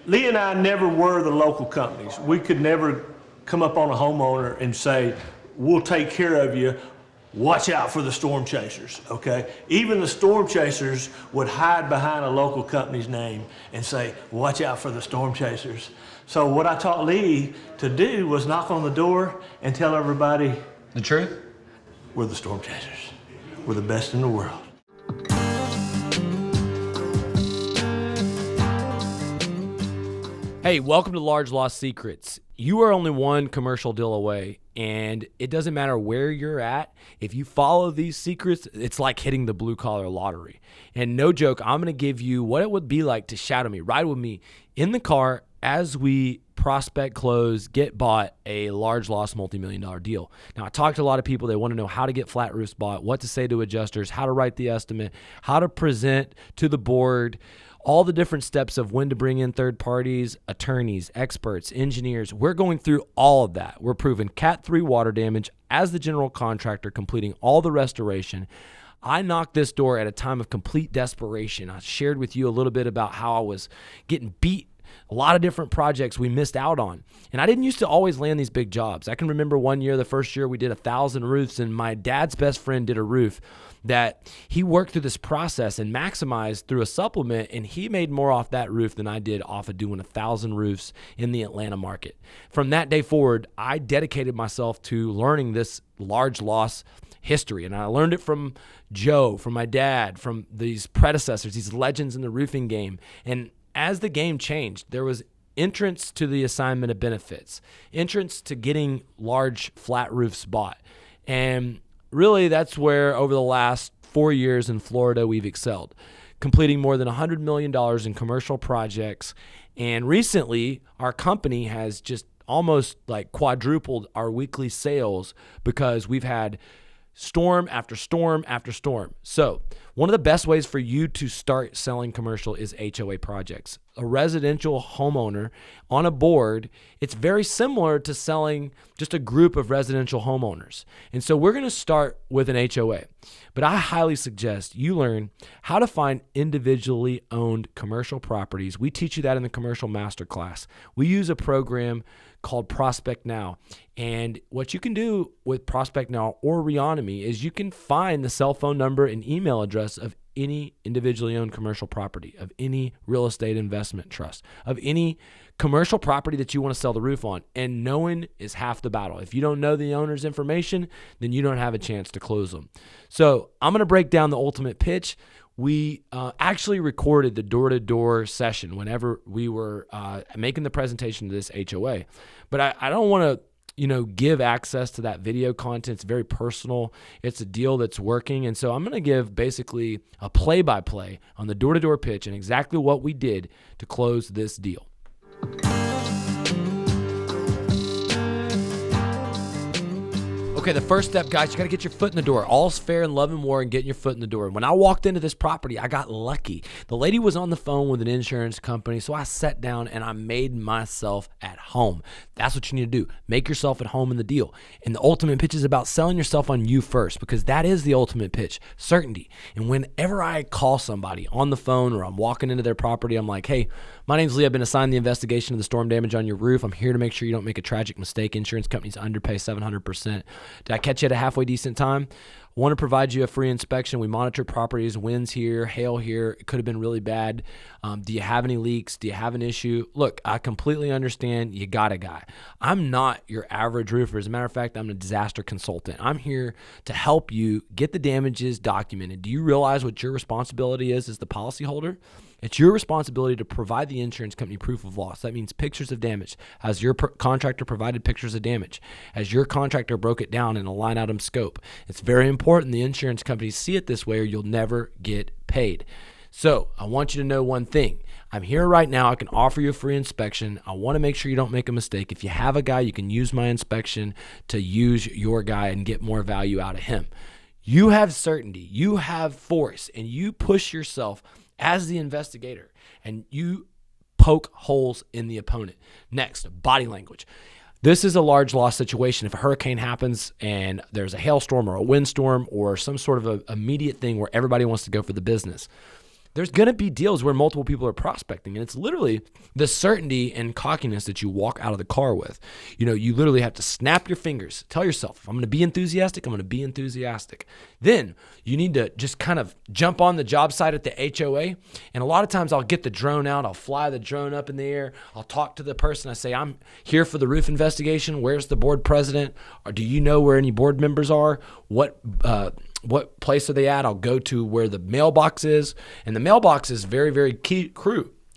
Lee and I never were the local companies. We could never come up on a homeowner and say, we'll take care of you. Watch out for the storm chasers, okay? Even the storm chasers would hide behind a local company's name and say, watch out for the storm chasers. So what I taught Lee to do was knock on the door and tell everybody the truth. We're the storm chasers. We're the best in the world. Hey, welcome to Large Loss Secrets. You are only one commercial deal away, and it doesn't matter where you're at. If you follow these secrets, it's like hitting the blue-collar lottery. And no joke, I'm going to give you what it would be like to shadow me, ride with me in the car as we prospect, close, get bought a large loss multi-million-dollar deal. Now, I talked to a lot of people. They want to know how to get flat roofs bought, what to say to adjusters, how to write the estimate, how to present to the board, all the different steps of when to bring in third parties, attorneys, experts, engineers. We're going through all of that. We're proving Cat 3 water damage as the general contractor, completing all the restoration. I knocked this door at a time of complete desperation. I shared with you a little bit about how I was getting beat. A lot of different projects we missed out on. And I didn't used to always land these big jobs. I can remember one year, the first year, we did 1,000 roofs, and my dad's best friend did a roof that he worked through this process and maximized through a supplement, and he made more off that roof than I did off of doing 1,000 roofs in the Atlanta market. From that day forward, I dedicated myself to learning this large loss history, and I learned it from Joe, from my dad, from these predecessors, these legends in the roofing game. And as the game changed, there was entrance to the assignment of benefits, entrance to getting large flat roofs bought. And really, that's where over the last 4 years in Florida, we've excelled, completing more than $100 million in commercial projects. And recently, our company has just almost like quadrupled our weekly sales because we've had storm after storm after storm. So one of the best ways for you to start selling commercial is HOA projects. A residential homeowner on a board, it's very similar to selling just a group of residential homeowners. And so we're going to start with an HOA. But I highly suggest you learn how to find individually owned commercial properties. We teach you that in the Commercial Masterclass. We use a program called Prospect Now. And what you can do with Prospect Now or Reonomy is you can find the cell phone number and email address of any individually owned commercial property, of any real estate investment trust, of any commercial property that you want to sell the roof on. And knowing is half the battle. If you don't know the owner's information, then you don't have a chance to close them. So I'm going to break down the ultimate pitch. We actually recorded the door-to-door session whenever we were making the presentation to this HOA. But I don't want to give access to that video content. It's very personal. It's a deal that's working. And so I'm going to give basically a play-by-play on the door-to-door pitch and exactly what we did to close this deal. Okay, the first step, guys, you got to get your foot in the door. All's fair in love and war and getting your foot in the door. When I walked into this property, I got lucky. The lady was on the phone with an insurance company, so I sat down and I made myself at home. That's what you need to do. Make yourself at home in the deal. And the ultimate pitch is about selling yourself on you first, because that is the ultimate pitch, certainty. And whenever I call somebody on the phone or I'm walking into their property, I'm like, hey, my name's Lee. I've been assigned the investigation of the storm damage on your roof. I'm here to make sure you don't make a tragic mistake. Insurance companies underpay 700%. Did I catch you at a halfway decent time? I want to provide you a free inspection. We monitor properties, winds here, hail here. It could have been really bad. Do you have any leaks? Do you have an issue? Look, I completely understand you got a guy. I'm not your average roofer. As a matter of fact, I'm a disaster consultant. I'm here to help you get the damages documented. Do you realize what your responsibility is as the policyholder? It's your responsibility to provide the insurance company proof of loss. That means pictures of damage. Has your contractor provided pictures of damage? Has your contractor broke it down in a line item scope? It's very important the insurance companies see it this way or you'll never get paid. So I want you to know one thing. I'm here right now. I can offer you a free inspection. I want to make sure you don't make a mistake. If you have a guy, you can use my inspection to use your guy and get more value out of him. You have certainty, you have force, and you push yourself as the investigator, and you poke holes in the opponent. Next, body language. This is a large loss situation. If a hurricane happens and there's a hailstorm or a windstorm or some sort of a immediate thing where everybody wants to go for the business, there's going to be deals where multiple people are prospecting, and it's literally the certainty and cockiness that you walk out of the car with. You literally have to snap your fingers, tell yourself, if I'm going to be enthusiastic, I'm going to be enthusiastic. Then you need to just kind of jump on the job site at the HOA, and a lot of times I'll get the drone out, I'll fly the drone up in the air, I'll talk to the person, I say, I'm here for the roof investigation, where's the board president, or do you know where any board members are, what place are they at? I'll go to where the mailbox is, and the mailbox is very, very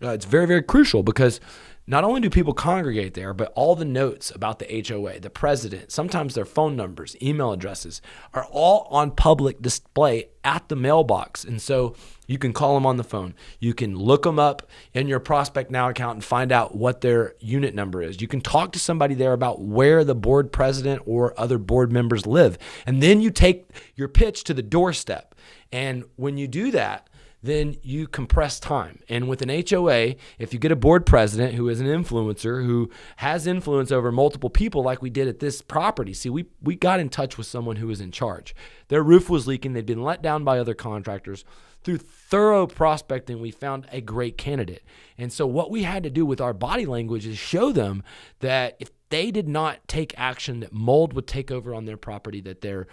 it's very, very crucial, because not only do people congregate there, but all the notes about the HOA, the president, sometimes their phone numbers, email addresses are all on public display at the mailbox. And so you can call them on the phone. You can look them up in your Prospect Now account and find out what their unit number is. You can talk to somebody there about where the board president or other board members live. And then you take your pitch to the doorstep. And when you do that, then you compress time. And with an HOA, if you get a board president who is an influencer, who has influence over multiple people like we did at this property, see, we got in touch with someone who was in charge. Their roof was leaking. They'd been let down by other contractors. Through thorough prospecting, we found a great candidate. And so what we had to do with our body language is show them that if they did not take action, that mold would take over on their property, that their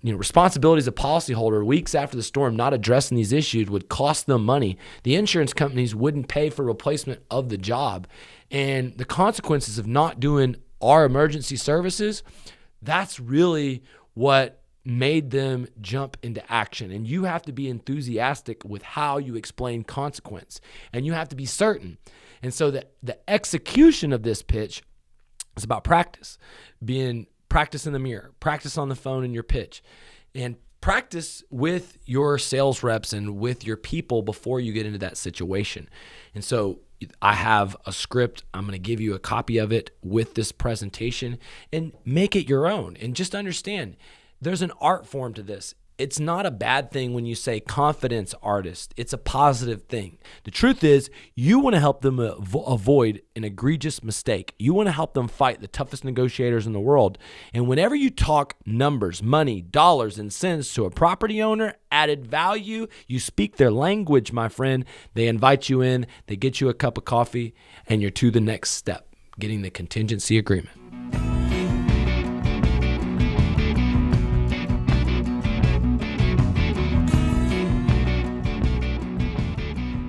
responsibility as a policyholder weeks after the storm not addressing these issues would cost them money. The insurance companies wouldn't pay for replacement of the job. And the consequences of not doing our emergency services, that's really what made them jump into action. And you have to be enthusiastic with how you explain consequence, and you have to be certain. And so the execution of this pitch is about practice, practice in the mirror, practice on the phone in your pitch, and practice with your sales reps and with your people before you get into that situation. And so I have a script. I'm going to give you a copy of it with this presentation, and make it your own. And just understand, there's an art form to this. It's not a bad thing when you say confidence artist. It's a positive thing. The truth is, you want to help them avoid an egregious mistake. You want to help them fight the toughest negotiators in the world. And whenever you talk numbers, money, dollars, and cents to a property owner, added value, you speak their language, my friend. They invite you in, they get you a cup of coffee, and you're to the next step, getting the contingency agreement.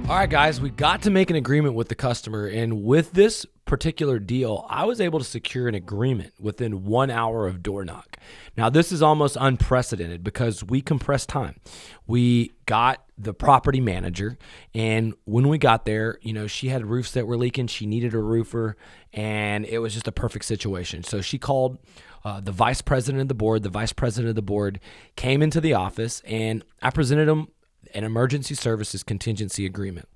All right, guys, we got to make an agreement with the customer. And with this particular deal, I was able to secure an agreement within 1 hour of door knock. Now, this is almost unprecedented because we compressed time. We got the property manager, and when we got there, she had roofs that were leaking. She needed a roofer, and it was just a perfect situation. So she called the vice president of the board. The vice president of the board came into the office, and I presented him an emergency services contingency agreement.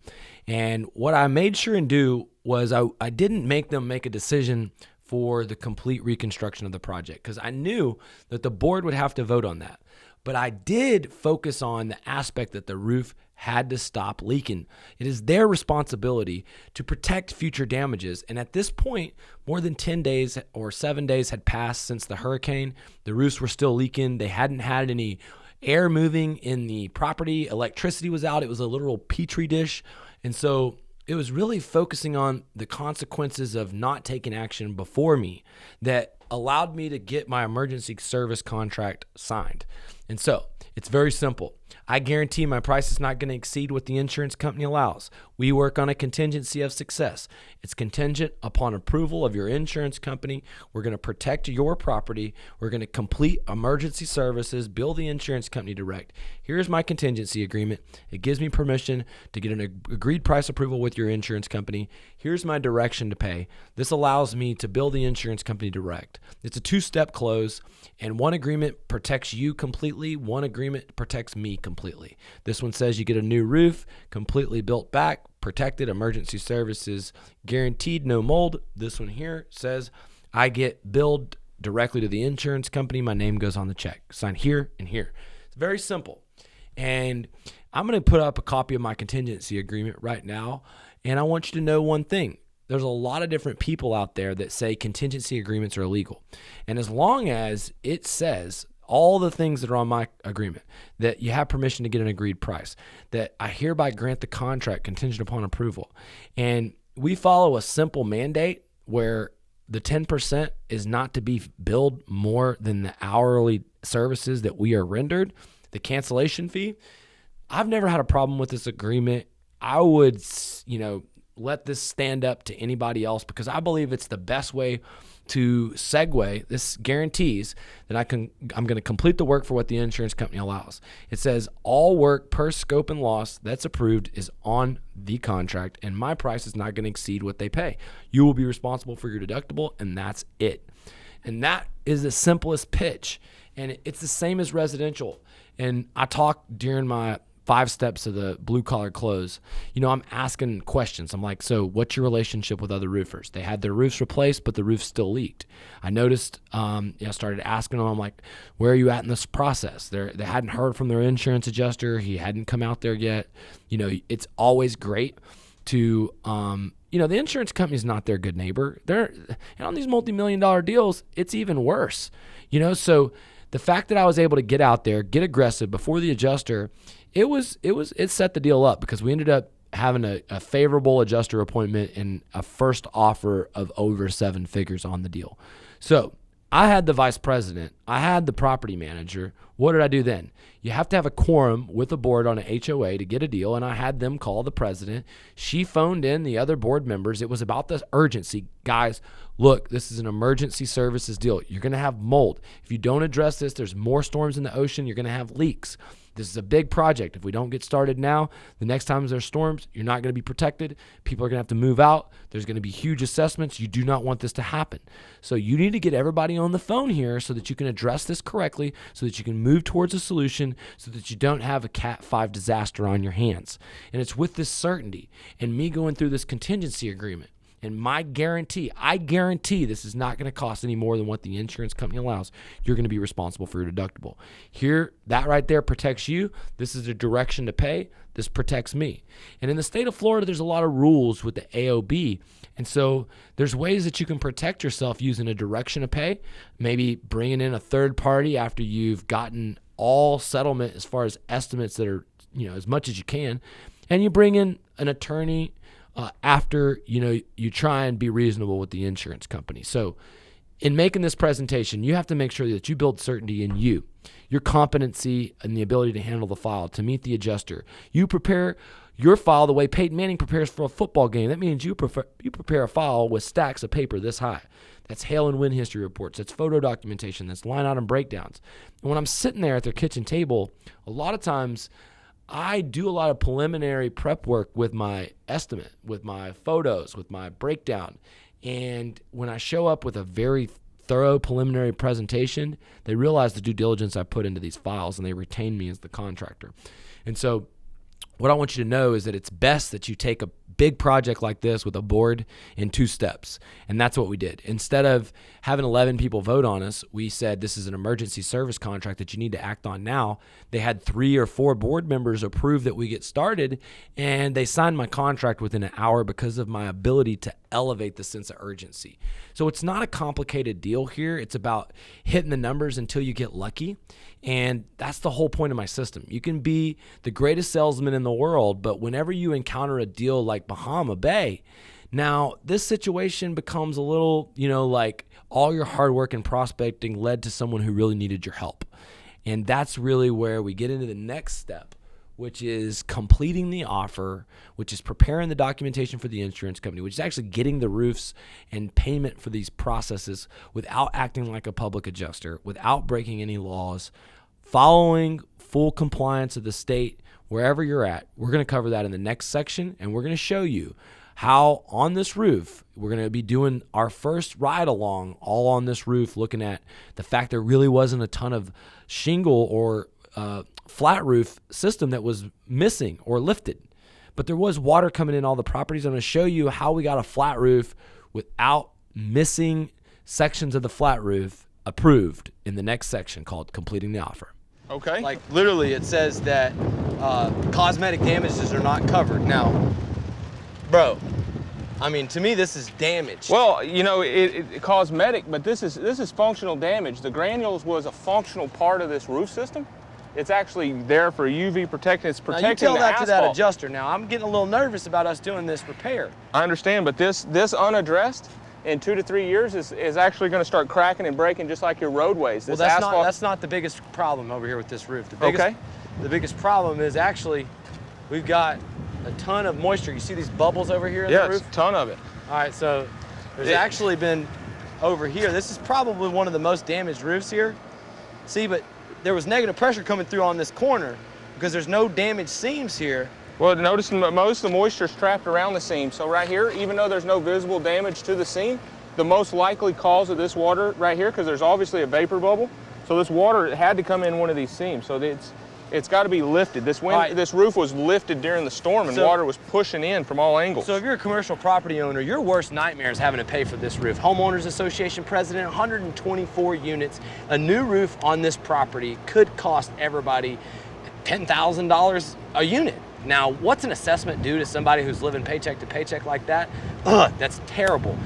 And what I made sure and do was I didn't make them make a decision for the complete reconstruction of the project, because I knew that the board would have to vote on that. But I did focus on the aspect that the roof had to stop leaking. It is their responsibility to protect future damages. And at this point, more than 10 days or 7 days had passed since the hurricane. The roofs were still leaking. They hadn't had any air moving in the property. Electricity was out. It was a literal petri dish. And so it was really focusing on the consequences of not taking action before me that allowed me to get my emergency service contract signed. And so it's very simple. I guarantee my price is not going to exceed what the insurance company allows. We work on a contingency of success. It's contingent upon approval of your insurance company. We're going to protect your property. We're going to complete emergency services, bill the insurance company direct. Here's my contingency agreement. It gives me permission to get an agreed price approval with your insurance company. Here's my direction to pay. This allows me to bill the insurance company direct. It's a two-step close, and one agreement protects you completely. One agreement protects me completely. This one says you get a new roof, completely built back, protected, emergency services guaranteed, no mold. This one here says I get billed directly to the insurance company. My name goes on the check. Sign here and here. It's very simple. And I'm going to put up a copy of my contingency agreement right now. And I want you to know one thing. There's a lot of different people out there that say contingency agreements are illegal. And as long as it says all the things that are on my agreement, that you have permission to get an agreed price, that I hereby grant the contract contingent upon approval. And we follow a simple mandate where the 10% is not to be billed more than the hourly services that we are rendered, the cancellation fee. I've never had a problem with this agreement. I would, let this stand up to anybody else because I believe it's the best way to segue. This guarantees that I'm going to complete the work for what the insurance company allows. It says all work per scope and loss that's approved is on the contract, and my price is not going to exceed what they pay. You will be responsible for your deductible, and that's it. And that is the simplest pitch. And it's the same as residential. And I talked during my 5 steps of the blue collar close. I'm asking questions. I'm like, so what's your relationship with other roofers? They had their roofs replaced, but the roof still leaked. I noticed, I started asking them, I'm like, where are you at in this process? They hadn't heard from their insurance adjuster. He hadn't come out there yet. It's always great to, the insurance company's not their good neighbor. And on these multi-million-dollar deals, it's even worse. So the fact that I was able to get out there, get aggressive before the adjuster, it set the deal up because we ended up having a favorable adjuster appointment and a first offer of over 7 figures on the deal. So I had the vice president. I had the property manager. What did I do then? You have to have a quorum with the board on an HOA to get a deal, and I had them call the president. She phoned in the other board members. It was about the urgency. Guys, look, this is an emergency services deal. You're going to have mold. If you don't address this, there's more storms in the ocean. You're going to have leaks. This is a big project. If we don't get started now, the next time there's storms, you're not going to be protected. People are going to have to move out. There's going to be huge assessments. You do not want this to happen. So you need to get everybody on the phone here so that you can address this correctly, so that you can move towards a solution, so that you don't have a Cat 5 disaster on your hands. And it's with this certainty and me going through this contingency agreement. And I guarantee this is not going to cost any more than what the insurance company allows. You're going to be responsible for your deductible. Here, that right there protects you. This is the direction to pay. This protects me. And in the state of Florida, there's a lot of rules with the AOB. And so there's ways that you can protect yourself using a direction to pay, maybe bringing in a third party after you've gotten all settlement as far as estimates that are, as much as you can. And you bring in an attorney after you try and be reasonable with the insurance company. So in making this presentation, you have to make sure that you build certainty in your competency and the ability to handle the file, to meet the adjuster. You prepare your file the way Peyton Manning prepares for a football game. That means you prepare a file with stacks of paper this high. That's hail and wind history reports. That's photo documentation. That's line item breakdowns. And when I'm sitting there at their kitchen table, a lot of times I do a lot of preliminary prep work with my estimate, with my photos, with my breakdown. And when I show up with a very thorough preliminary presentation, they realize the due diligence I put into these files, and they retain me as the contractor. And so what I want you to know is that it's best that you take a big project like this with a board in 2 steps. And that's what we did. Instead of having 11 people vote on us, we said this is an emergency service contract that you need to act on now. They had 3 or 4 board members approve that we get started, and they signed my contract within an hour because of my ability to elevate the sense of urgency. So it's not a complicated deal here. It's about hitting the numbers until you get lucky. And that's the whole point of my system. You can be the greatest salesman in the world, but whenever you encounter a deal like Bahama Bay, now this situation becomes a little, like all your hard work and prospecting led to someone who really needed your help. And that's really where we get into the next step, which is completing the offer, which is preparing the documentation for the insurance company, which is actually getting the roofs and payment for these processes without acting like a public adjuster, without breaking any laws, following full compliance of the state wherever you're at. We're going to cover that in the next section, and we're going to show you how on this roof, we're going to be doing our first ride along all on this roof, looking at the fact there really wasn't a ton of shingle or flat roof system that was missing or lifted, but there was water coming in all the properties. I'm going to show you how we got a flat roof without missing sections of the flat roof approved in the next section called completing the offer. Okay. Like literally it says that cosmetic damages are not covered. Now, bro, I mean, to me, this is damage. Well, you know, it cosmetic, but this is functional damage. The granules was a functional part of this roof system. It's actually there for UV protection. It's protecting now you tell the that asphalt. to that adjuster. Now, I'm getting a little nervous about us doing this repair. I understand, but this unaddressed in 2 to 3 years is actually going to start cracking and breaking just like your roadways. Well, This asphalt, that's not the biggest problem over here with this roof. Okay. The biggest problem is actually we've got a ton of moisture. You see these bubbles over here in the yes, roof? ton of it. All right, so there's actually been over here. This is probably one of the most damaged roofs here. See, but there was negative pressure coming through on this corner because there's no damaged seams here. Well, notice most of the moisture is trapped around the seam. So right here, even though there's no visible damage to the seam, the most likely cause of this water right here, because there's obviously a vapor bubble, so this water had to come in one of these seams. So it's got to be lifted. This roof was lifted during the storm, and water was pushing in from all angles. So if you're a commercial property owner, your worst nightmare is having to pay for this roof. Homeowners Association president, 124 units. A new roof on this property could cost everybody $10,000 a unit. Now, what's an assessment due to somebody who's living paycheck to paycheck like that? Ugh, that's terrible.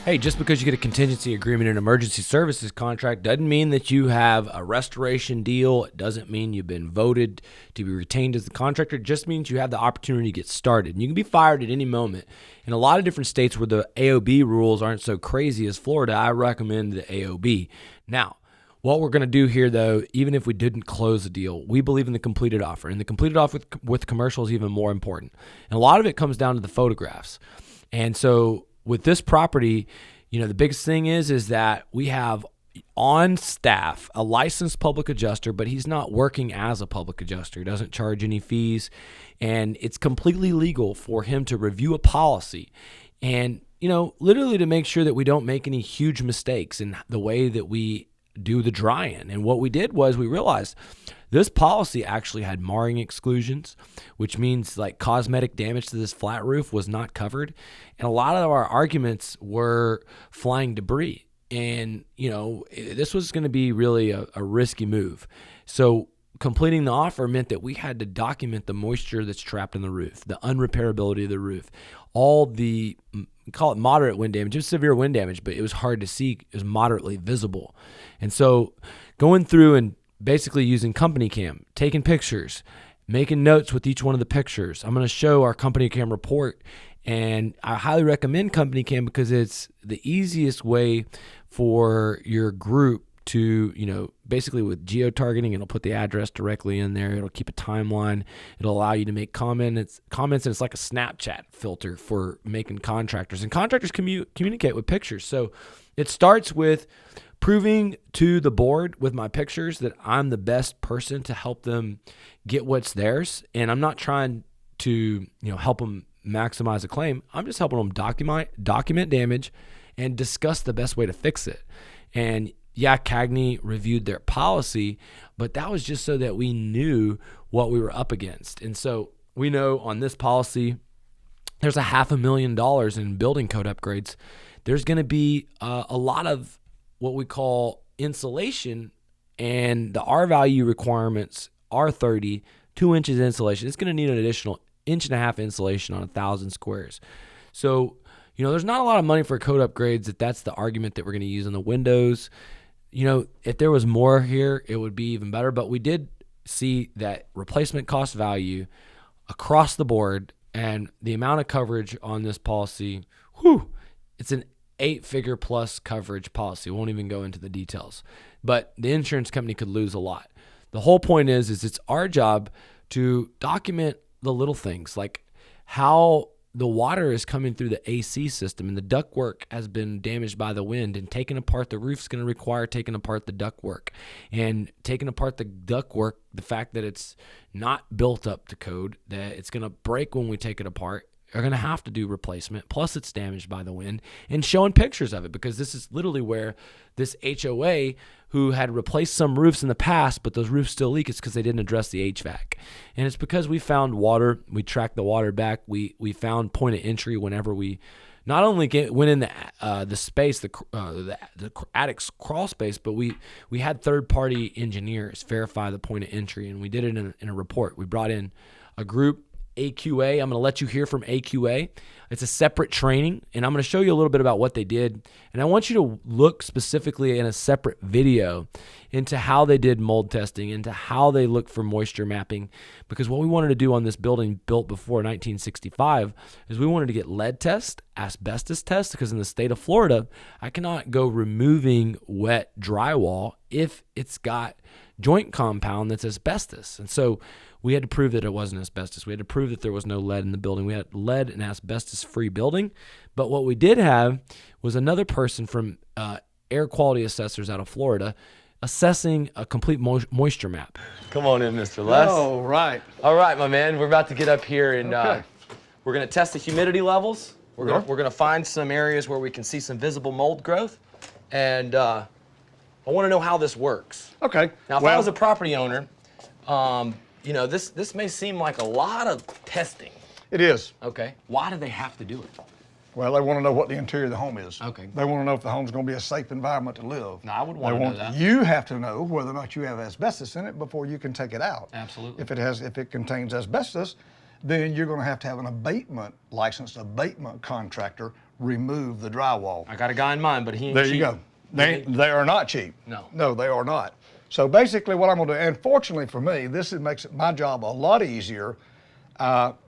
Hey, just because you get a contingency agreement and emergency services contract doesn't mean that you have a restoration deal. It doesn't mean you've been voted to be retained as the contractor. It just means you have the opportunity to get started. And you can be fired at any moment. In a lot of different states where the AOB rules aren't so crazy as Florida, I recommend the AOB. Now, what we're going to do here, though, even if we didn't close the deal, we believe in the completed offer. And the completed offer with commercial is even more important. And a lot of it comes down to the photographs. And so with this property, you know, the biggest thing is that we have on staff a licensed public adjuster, but he's not working as a public adjuster. He doesn't charge any fees, and it's completely legal for him to review a policy and, you know, literally to make sure that we don't make any huge mistakes in the way that we do the dry-in. And what we did was we realized this policy actually had marring exclusions, which means like cosmetic damage to this flat roof was not covered. And a lot of our arguments were flying debris. And, you know, this was going to be really a risky move. So completing the offer meant that we had to document the moisture that's trapped in the roof, the unrepairability of the roof, all the, call it moderate wind damage. It was severe wind damage, but it was hard to see. It was moderately visible. And so going through and basically using company cam, taking pictures, making notes with each one of the pictures. I'm going to show our company cam report, and I highly recommend company cam because it's the easiest way for your group to, you know, basically with geo-targeting, it'll put the address directly in there. It'll keep a timeline. It'll allow you to make comments, and it's like a Snapchat filter for making contractors. And contractors communicate with pictures. So it starts with proving to the board with my pictures that I'm the best person to help them get what's theirs. And I'm not trying to, you know, help them maximize a claim. I'm just helping them document damage and discuss the best way to fix it. And yeah, Cagney reviewed their policy, but that was just so that we knew what we were up against. And so we know on this policy, there's $500,000 in building code upgrades. There's going to be a lot of what we call insulation, and the R value requirements are 30, 2 inches insulation. It's going to need an additional 1.5 inch insulation on 1,000 squares. So, you know, there's not a lot of money for code upgrades if that's the argument that we're going to use on the windows. You know, if there was more here, it would be even better. But we did see that replacement cost value across the board and the amount of coverage on this policy, it's an 8-figure plus coverage policy. We won't even go into the details. But the insurance company could lose a lot. The whole point is it's our job to document the little things, like how the water is coming through the AC system and the ductwork has been damaged by the wind, and taking apart the roof is going to require taking apart the ductwork, and taking apart the ductwork, the fact that it's not built up to code, that it's going to break when we take it apart, are going to have to do replacement, plus it's damaged by the wind, and showing pictures of it, because this is literally where this HOA who had replaced some roofs in the past, but those roofs still leak, it's because they didn't address the HVAC. And it's because we found water, we tracked the water back, we found point of entry whenever we not only went in the space, the attic's crawl space, but we had third-party engineers verify the point of entry, and we did it in a report. We brought in a group, AQA. I'm going to let you hear from AQA. It's a separate training, and I'm going to show you a little bit about what they did. And I want you to look specifically in a separate video into how they did mold testing, into how they looked for moisture mapping, because what we wanted to do on this building built before 1965 is we wanted to get lead test, asbestos test, because in the state of Florida, I cannot go removing wet drywall if it's got joint compound that's asbestos. And so we had to prove that it wasn't asbestos. We had to prove that there was no lead in the building. We had lead and asbestos-free building. But what we did have was another person from air quality assessors out of Florida assessing a complete moisture map. Come on in, Mr. Les. All right. All right, my man. We're about to get up here and we're going to test the humidity levels. We're going to find some areas where we can see some visible mold growth. And I want to know how this works. Okay. Now, if I was a property owner, you know, this may seem like a lot of testing. It is. Okay. Why do they have to do it? Well, they want to know what the interior of the home is. Okay. They want to know if the home's going to be a safe environment to live. No, I would want to know that. You have to know whether or not you have asbestos in it before you can take it out. Absolutely. If it contains asbestos, then you're going to have an abatement, licensed abatement contractor remove the drywall. I got a guy in mind, but he ain't There cheap. you go. They are not cheap. No. No, they are not. So basically what I'm going to do, and fortunately for me, makes my job a lot easier.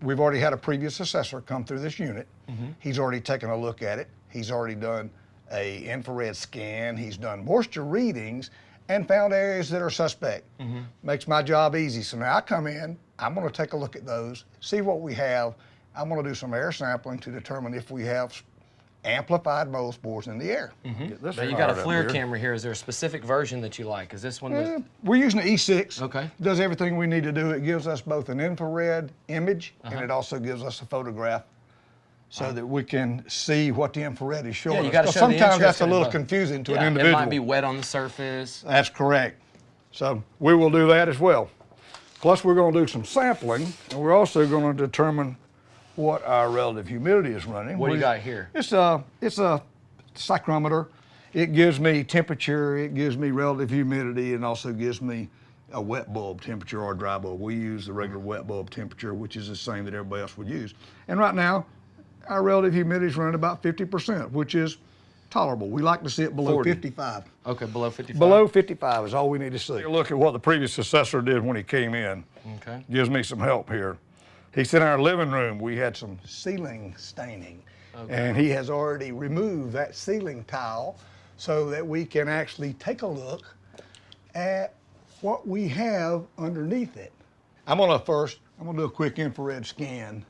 We've already had a previous assessor come through this unit. Mm-hmm. He's already taken a look at it. He's already done a infrared scan. He's done moisture readings and found areas that are suspect. Mm-hmm. Makes my job easy. So now I come in, I'm going to take a look at those, see what we have. I'm going to do some air sampling to determine if we have amplified mold spores in the air. Mm-hmm. But you got a FLIR camera here. Is there a specific version that you like? Is this one? We're using the E6. Okay. Does everything we need to do. It gives us both an infrared image and it also gives us a photograph so that we can see what the infrared is showing Yeah, you us. got to show the sometimes that's a interest little in confusing to an It individual. might be wet on the surface. That's correct. So we will do that as well. Plus we're going to do some sampling, and we're also going to determine what our relative humidity is running. What do you got here? It's a psychrometer. It gives me temperature, it gives me relative humidity, and also gives me a wet bulb temperature or a dry bulb. We use the regular wet bulb temperature, which is the same that everybody else would use. And right now, our relative humidity is running about 50%, which is tolerable. We like to see it below 55. Okay, below 55. Below 55 is all we need to see. Look at what the previous assessor did when he came in. Okay. Gives me some help here. He said in our living room we had some ceiling staining. Okay. And he has already removed that ceiling tile so that we can actually take a look at what we have underneath it. I'm gonna do a quick infrared scan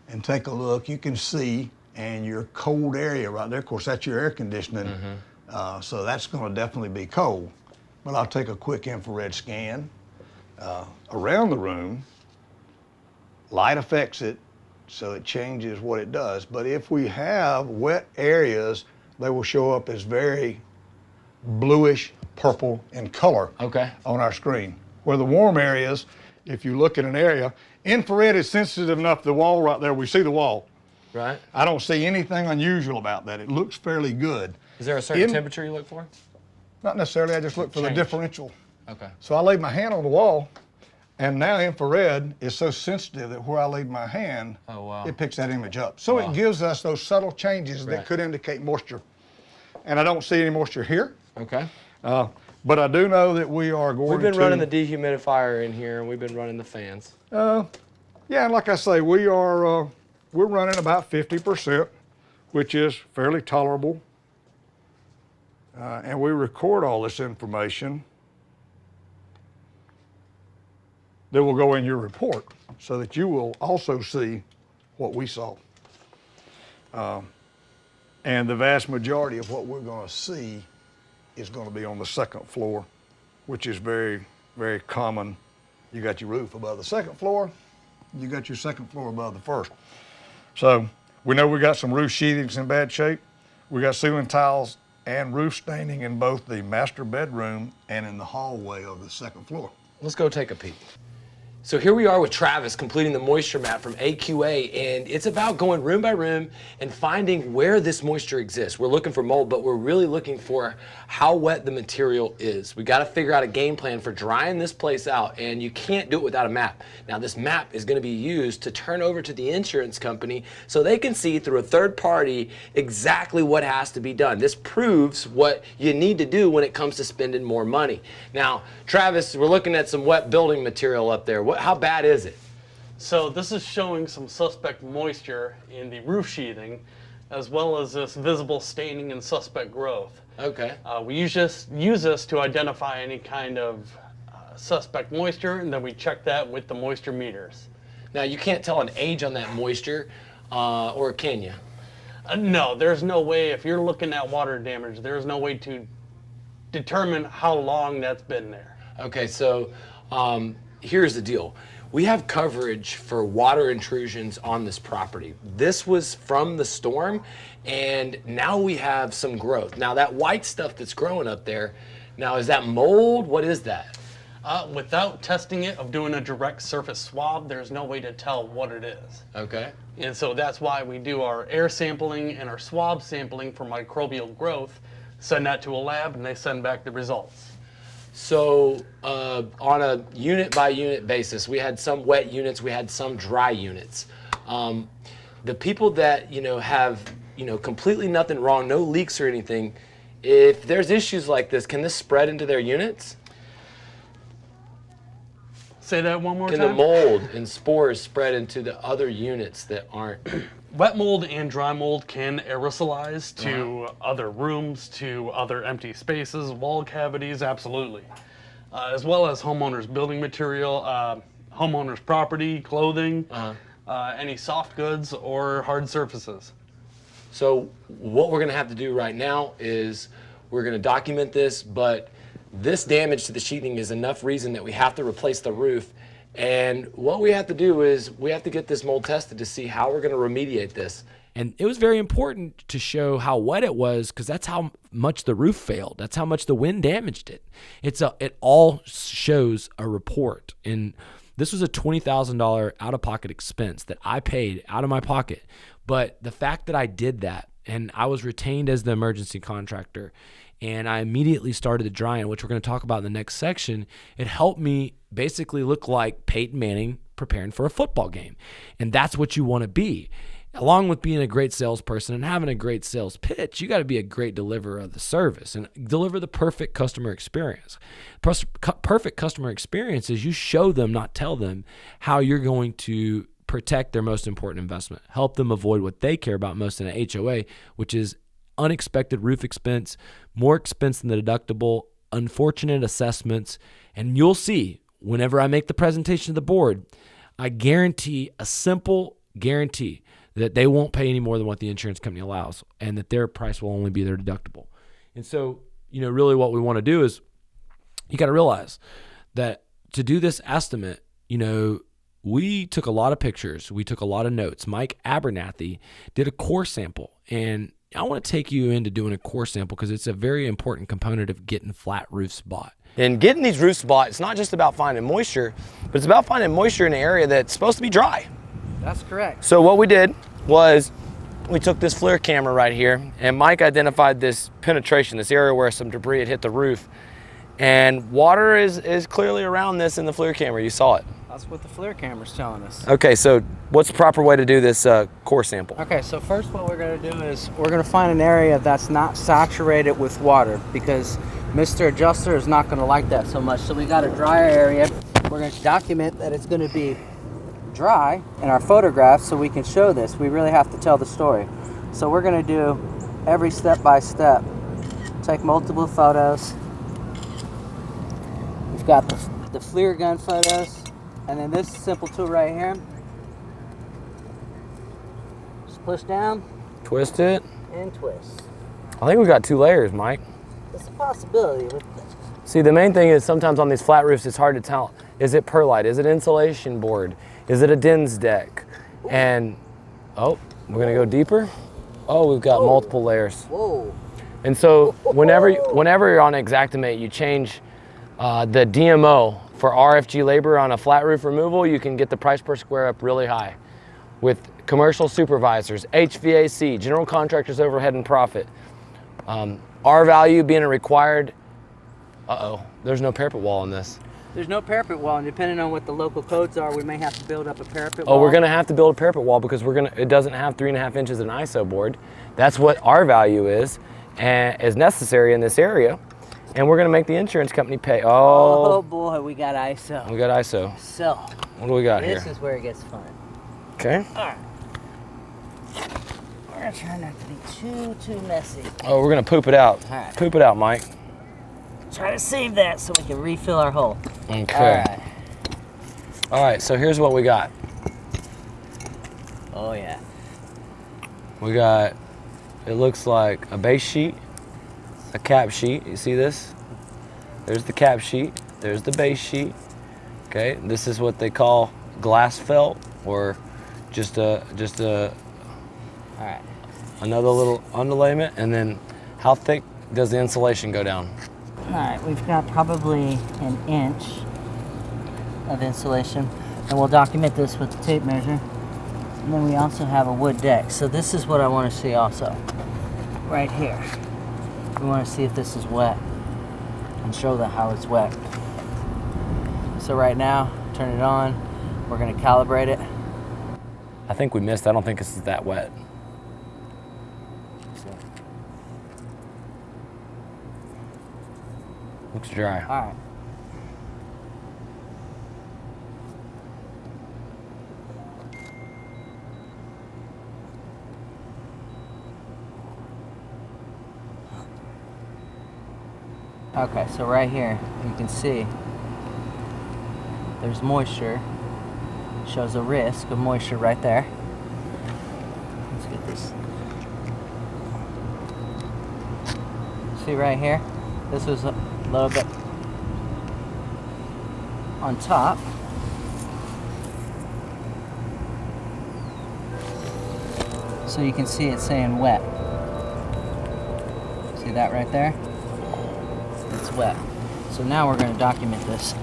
and take a look. You can see, and your cold area right there, of course that's your air conditioning, so that's gonna definitely be cold. But I'll take a quick infrared scan around the room. Light affects it, so it changes what it does. But if we have wet areas, they will show up as very bluish purple in color on our screen. Where the warm areas, if you look at an area, infrared is sensitive enough to the wall right there. We see the wall. Right. I don't see anything unusual about that. It looks fairly good. Is there a certain temperature you look for? Not necessarily, I just look for the differential. Okay. So I laid my hand on the wall, and now infrared is so sensitive that where I laid my hand, it picks that image up. So it gives us those subtle changes that could indicate moisture. And I don't see any moisture here. Okay. But I do know that we are going to... We've been running the dehumidifier in here, and we've been running the fans. Yeah, and like I say, we're running about 50%, which is fairly tolerable. And we record all this information that will go in your report so that you will also see what we saw. And the vast majority of what we're going to see is going to be on the second floor, which is very, very common. You got your roof above the second floor, you got your second floor above the first. So we know we got some roof sheathings in bad shape. We got ceiling tiles and roof staining in both the master bedroom and in the hallway of the second floor. Let's go take a peek. So here we are with Travis completing the moisture map from AQA, and it's about going room by room and finding where this moisture exists. We're looking for mold, but we're really looking for how wet the material is. We got to figure out a game plan for drying this place out, and you can't do it without a map. Now this map is going to be used to turn over to the insurance company so they can see through a third party exactly what has to be done. This proves what you need to do when it comes to spending more money. Now, Travis, we're looking at some wet building material up there. How bad is it? So this is showing some suspect moisture in the roof sheathing, as well as this visible staining and suspect growth. Okay. We use this to identify any kind of suspect moisture, and then we check that with the moisture meters. Now you can't tell an age on that moisture, or can you? No, there's no way. If you're looking at water damage, there's no way to determine how long that's been there. Okay, so here's the deal. We have coverage for water intrusions on this property. This was from the storm, and now we have some growth. Now that white stuff that's growing up there, now is that mold? What is that? Without testing it, of doing a direct surface swab, there's no way to tell what it is. Okay. And so that's why we do our air sampling and our swab sampling for microbial growth, send that to a lab, and they send back the results. So on a unit by unit basis, we had some wet units, we had some dry units. The people that have completely nothing wrong, no leaks or anything, if there's issues like this, can this spread into their units? Say that one more Can time. the mold and spores spread into the other units that aren't? Wet mold and dry mold can aerosolize to other rooms, to other empty spaces, wall cavities, absolutely. As well as homeowners' building material, homeowners' property, clothing, any soft goods or hard surfaces. So what we're gonna have to do right now is we're gonna document this, but this damage to the sheathing is enough reason that we have to replace the roof. And what we have to do is we have to get this mold tested to see how we're going to remediate this. And it was very important to show how wet it was, because that's how much the roof failed. That's how much the wind damaged it. It all shows a report. And this was a $20,000 out-of-pocket expense that I paid out of my pocket. But the fact that I did that, and I was retained as the emergency contractor, and I immediately started the drying, which we're going to talk about in the next section, it helped me basically look like Peyton Manning preparing for a football game. And that's what you want to be. Along with being a great salesperson and having a great sales pitch, you got to be a great deliverer of the service and deliver the perfect customer experience. Perfect customer experience is you show them, not tell them, how you're going to protect their most important investment, help them avoid what they care about most in an HOA, which is unexpected roof expense, more expense than the deductible, unfortunate assessments. And you'll see whenever I make the presentation to the board, I guarantee a simple guarantee that they won't pay any more than what the insurance company allows, and that their price will only be their deductible. And so, really what we want to do is, you got to realize that to do this estimate, we took a lot of pictures. We took a lot of notes. Mike Abernathy did a core sample, and I want to take you into doing a core sample because it's a very important component of getting flat roofs bought. And getting these roofs bought, it's not just about finding moisture, but it's about finding moisture in an area that's supposed to be dry. That's correct. So what we did was we took this FLIR camera right here, and Mike identified this penetration, this area where some debris had hit the roof. And water is clearly around this in the FLIR camera. You saw it. That's what the FLIR camera's telling us. Okay, so what's the proper way to do this core sample? Okay, so first what we're going to do is we're going to find an area that's not saturated with water, because Mr. Adjuster is not going to like that so much. So we got a drier area. We're going to document that it's going to be dry in our photographs so we can show this. We really have to tell the story. So we're going to do every step by step. Take multiple photos. We've got the FLIR gun photos. And then this simple tool right here. Just push down. Twist it. And twist. I think we got 2 layers, Mike. It's a possibility. See, the main thing is sometimes on these flat roofs, it's hard to tell. Is it perlite? Is it insulation board? Is it a DINS deck? And, we're gonna go deeper. Oh, we've got multiple layers. Whoa. And so whenever you're on Xactimate, you change the DMO for RFG labor on a flat roof removal, you can get the price per square up really high. With commercial supervisors, HVAC, general contractors overhead and profit. R value being a required, there's no parapet wall on this. There's no parapet wall, and depending on what the local codes are, we may have to build up a parapet wall. Oh, we're gonna have to build a parapet wall because it doesn't have 3.5 inches in ISO board. That's what our value is, and is necessary in this area. And we're gonna make the insurance company pay. Oh boy, we got ISO. We got ISO. So, What do we got here? this is where it gets fun. Okay. All right. We're gonna try not to be too messy. Oh, we're gonna poop it out. All right. Poop it out, Mike. Try to save that so we can refill our hole. Okay. All right. All right, so here's what we got. Oh yeah. We got, it looks like a base sheet, a cap sheet. You see this? There's the cap sheet. There's the base sheet. Okay, this is what they call glass felt, or just All right. another little underlayment. And then how thick does the insulation go down? All right, we've got probably an inch of insulation, and we'll document this with the tape measure. And then we also have a wood deck. So this is what I want to see also, right here. We want to see if this is wet and show that how it's wet. So right now, turn it on. We're gonna calibrate it. I think we missed. I don't think this is that wet. Looks dry. All right. Okay, so right here, you can see there's moisture. Shows a risk of moisture right there. Let's get this. See right here? This was a little bit on top. So you can see it saying wet. See that right there? It's wet. So now we're going to document this.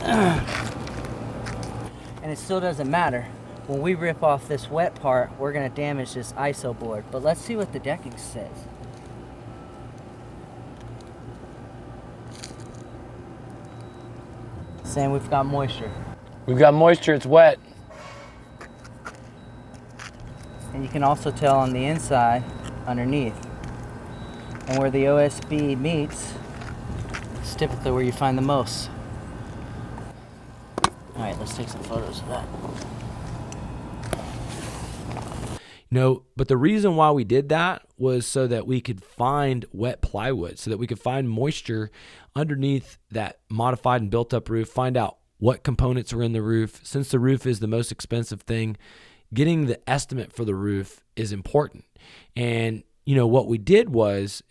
And it still doesn't matter. When we rip off this wet part, we're going to damage this ISO board. But let's see what the decking says. Saying we've got moisture. We've got moisture, it's wet. And you can also tell on the inside, underneath. And where the OSB meets, it's typically where you find the most. All right, let's take some photos of that. No, but the reason why we did that was so that we could find wet plywood, so that we could find moisture underneath that modified and built up roof, find out what components are in the roof. Since the roof is the most expensive thing, getting the estimate for the roof is important. And what we did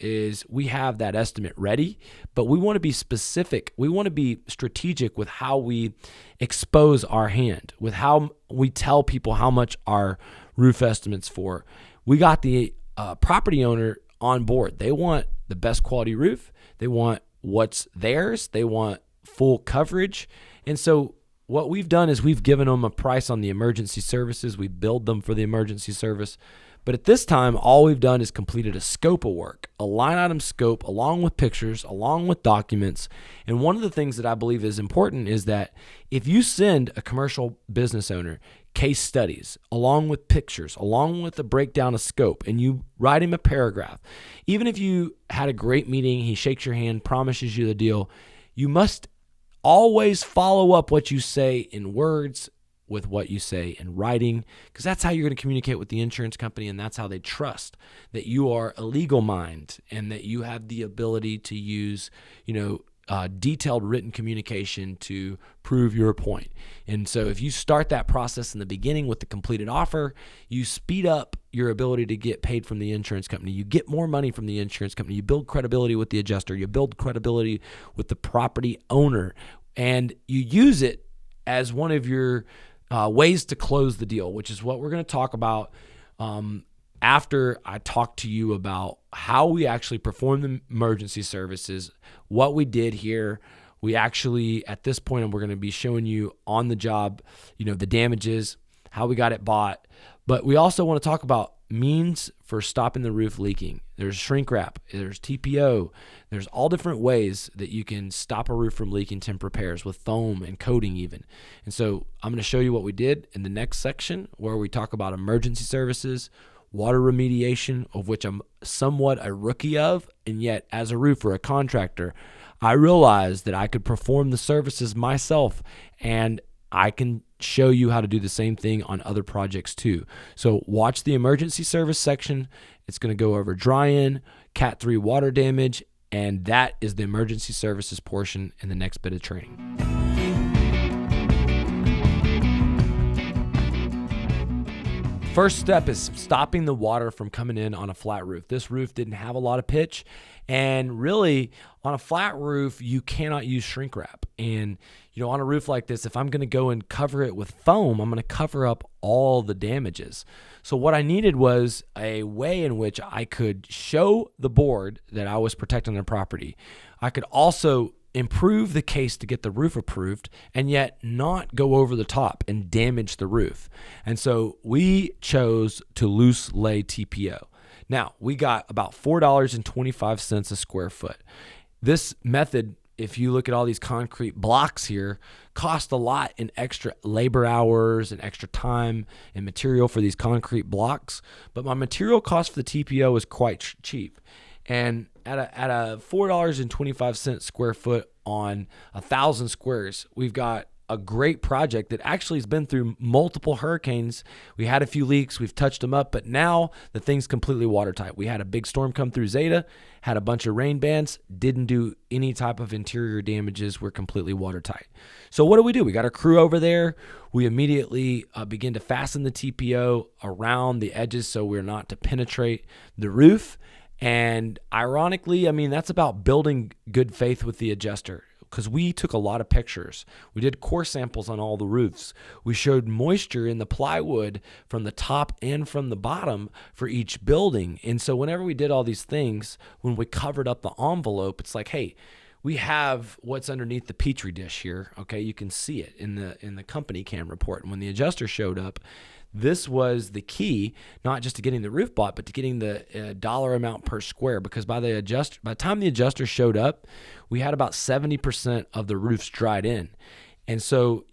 is we have that estimate ready, but we want to be specific. We want to be strategic with how we expose our hand, with how we tell people how much our roof estimates for. We got the property owner on board. They want the best quality roof. They want what's theirs. They want full coverage. And so what we've done is we've given them a price on the emergency services. We billed them for the emergency service. But at this time, all we've done is completed a scope of work, a line item scope, along with pictures, along with documents. And one of the things that I believe is important is that if you send a commercial business owner case studies, along with pictures, along with a breakdown of scope, and you write him a paragraph, even if you had a great meeting, he shakes your hand, promises you the deal, you must always follow up what you say in words with what you say in writing, because that's how you're going to communicate with the insurance company, and that's how they trust that you are a legal mind and that you have the ability to use, detailed written communication to prove your point. And so if you start that process in the beginning with the completed offer, you speed up your ability to get paid from the insurance company. You get more money from the insurance company. You build credibility with the adjuster. You build credibility with the property owner, and you use it as one of your ways to close the deal, which is what we're going to talk about after I talk to you about how we actually perform the emergency services, what we did here, We actually, at this point, and we're going to be showing you on the job, the damages, how we got it bought. But we also want to talk about means for stopping the roof leaking. There's shrink wrap, there's TPO, there's all different ways that you can stop a roof from leaking temp repairs with foam and coating even. And so I'm going to show you what we did in the next section, where we talk about emergency services, water remediation, of which I'm somewhat a rookie of, and yet as a roofer, a contractor, I realized that I could perform the services myself, and I can show you how to do the same thing on other projects too. So watch the emergency service section. It's going to go over dry-in, Cat 3 water damage, and that is the emergency services portion in the next bit of training. First step is stopping the water from coming in on a flat roof. This roof didn't have a lot of pitch, and really on a flat roof, you cannot use shrink wrap. And on a roof like this, if I'm going to go and cover it with foam, I'm going to cover up all the damages. So what I needed was a way in which I could show the board that I was protecting the property. I could also improve the case to get the roof approved, and yet not go over the top and damage the roof. And so we chose to loose lay TPO. Now, we got about $4.25 a square foot. This method, if you look at all these concrete blocks here, cost a lot in extra labor hours and extra time and material for these concrete blocks. But my material cost for the TPO is quite cheap. And at a $4.25 square foot on 1,000 squares, we've got a great project that actually has been through multiple hurricanes. We had a few leaks, we've touched them up, but now the thing's completely watertight. We had a big storm come through Zeta, had a bunch of rain bands, didn't do any type of interior damages. We're completely watertight. So what do? We got our crew over there. We immediately begin to fasten the TPO around the edges so we're not to penetrate the roof. And ironically, that's about building good faith with the adjuster, because we took a lot of pictures. We did core samples on all the roofs. We showed moisture in the plywood from the top and from the bottom for each building. And so whenever we did all these things, when we covered up the envelope, it's like, hey, we have what's underneath the Petri dish here. Okay, you can see it in the company cam report. And when the adjuster showed up, this was the key, not just to getting the roof bought, but to getting the dollar amount per square. Because by the time the adjuster showed up, we had about 70% of the roofs dried in. And so,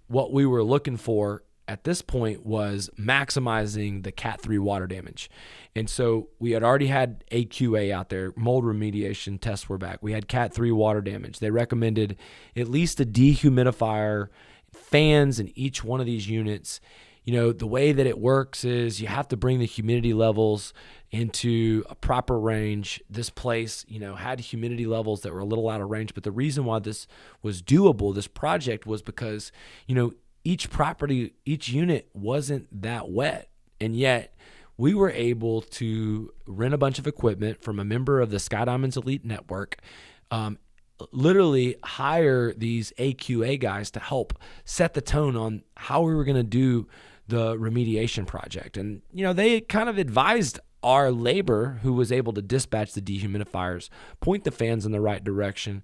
what we were looking for at this point was maximizing the Cat 3 water damage. And so we had already had AQA out there, mold remediation tests were back. We had Cat 3 water damage. They recommended at least a dehumidifier, fans in each one of these units. The way that it works is you have to bring the humidity levels into a proper range. This place, had humidity levels that were a little out of range. But the reason why this was doable, this project, was because, each property, each unit wasn't that wet. And yet we were able to rent a bunch of equipment from a member of the Sky Diamonds Elite Network, literally hire these AQA guys to help set the tone on how we were going to do the remediation project. And, they kind of advised our labor, who was able to dispatch the dehumidifiers, point the fans in the right direction.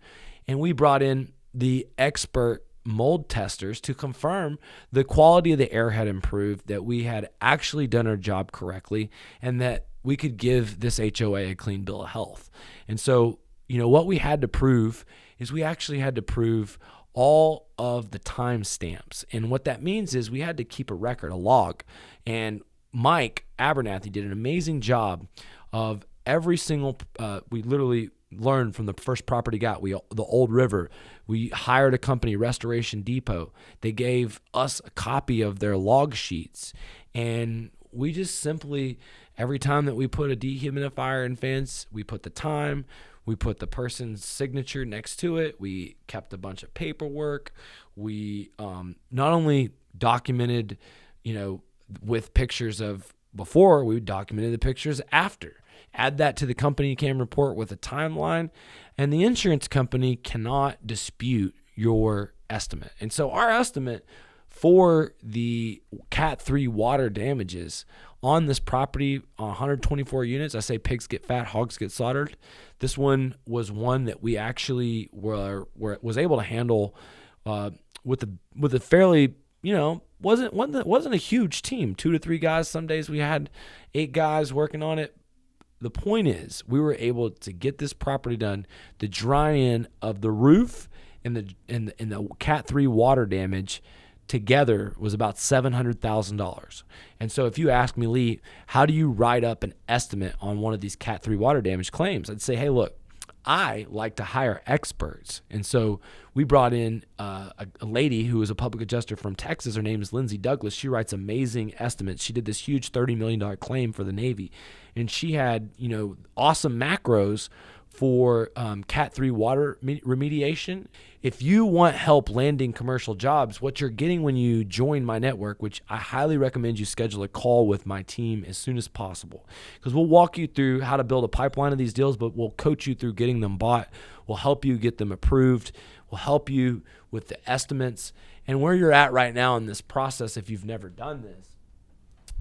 And we brought in the expert mold testers to confirm the quality of the air had improved, that we had actually done our job correctly, and that we could give this HOA a clean bill of health. And so, what we had to prove is we actually had to prove all of the time stamps. And what that means is we had to keep a record, a log. And Mike Abernathy did an amazing job of every single, we literally learned from the first property the Old River. We hired a company, Restoration Depot. They gave us a copy of their log sheets. And we just simply, every time that we put a dehumidifier in fence, we put the time, we put the person's signature next to it. We kept a bunch of paperwork. We not only documented, with pictures of before, we documented the pictures after. Add that to the company cam report with a timeline, and the insurance company cannot dispute your estimate. And so our estimate for the Cat 3 water damages on this property, 124 units. I say pigs get fat, hogs get slaughtered. This one was one that we actually was able to handle with a fairly, wasn't a huge team, 2 to 3 guys. Some days we had 8 guys working on it. The point is, we were able to get this property done. The dry-in of the roof and the Cat 3 water damage together was about $700,000. And so if you ask me, Lee, how do you write up an estimate on one of these Cat 3 water damage claims? I'd say, hey, look, I like to hire experts. And so we brought in a lady who is a public adjuster from Texas. Her name is Lindsay Douglas. She writes amazing estimates. She did this huge $30 million claim for the Navy. And she had, awesome macros for Cat 3 water remediation. If you want help landing commercial jobs, what you're getting when you join my network, which I highly recommend you schedule a call with my team as soon as possible, because we'll walk you through how to build a pipeline of these deals, but we'll coach you through getting them bought. We'll help you get them approved. We'll help you with the estimates. And where you're at right now in this process, if you've never done this,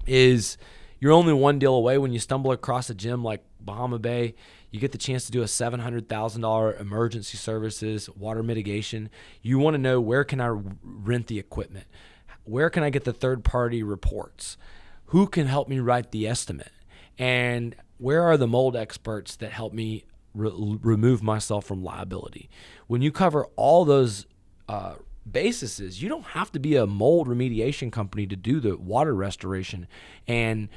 is you're only one deal away. When you stumble across a gym like Bahama Bay, you get the chance to do a $700,000 emergency services, water mitigation. You want to know, where can I rent the equipment? Where can I get the third-party reports? Who can help me write the estimate? And where are the mold experts that help me remove myself from liability? When you cover all those bases, you don't have to be a mold remediation company to do the water restoration. And,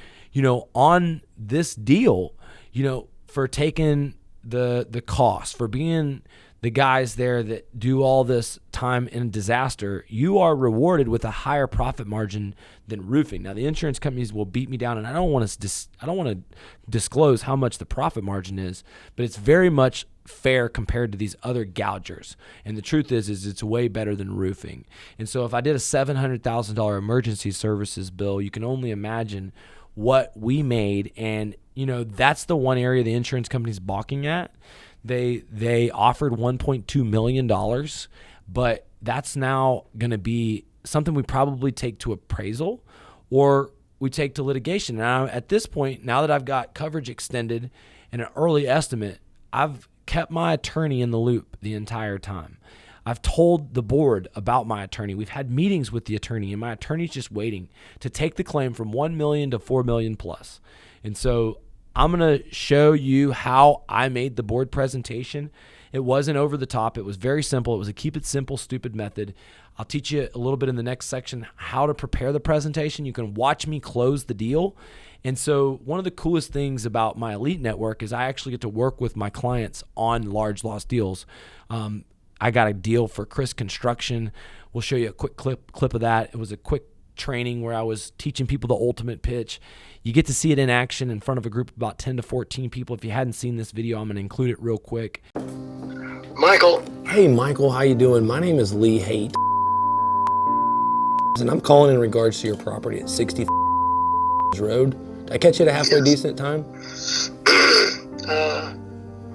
on this deal, for taking the cost, for being the guys there that do all this time in disaster, you are rewarded with a higher profit margin than roofing. Now, the insurance companies will beat me down, and I don't want to disclose how much the profit margin is, but it's very much fair compared to these other gougers. And the truth is it's way better than roofing. And so if I did a $700,000 emergency services bill, you can only imagine what we made. And that's the one area the insurance company's balking at. They offered $1.2 million, but that's now going to be something we probably take to appraisal or we take to litigation. Now, at this point, now that I've got coverage extended and an early estimate, I've kept my attorney in the loop the entire time. I've told the board about my attorney. We've had meetings with the attorney, and my attorney's just waiting to take the claim from $1 million to $4 million plus. And so I'm going to show you how I made the board presentation. It wasn't over the top. It was very simple. It was a keep it simple, stupid method. I'll teach you a little bit in the next section how to prepare the presentation. You can watch me close the deal. And so one of the coolest things about my Elite Network is I actually get to work with my clients on large loss deals. I got a deal for Chris Construction. We'll show you a quick clip of that. It was a quick training where I was teaching people the ultimate pitch. You get to see it in action in front of a group of about 10 to 14 people. If you hadn't seen this video, I'm going to include it real quick. Michael. Hey, Michael, how you doing? My name is Lee Haight, and I'm calling in regards to your property at 60 Road. Did I catch you at a halfway decent time?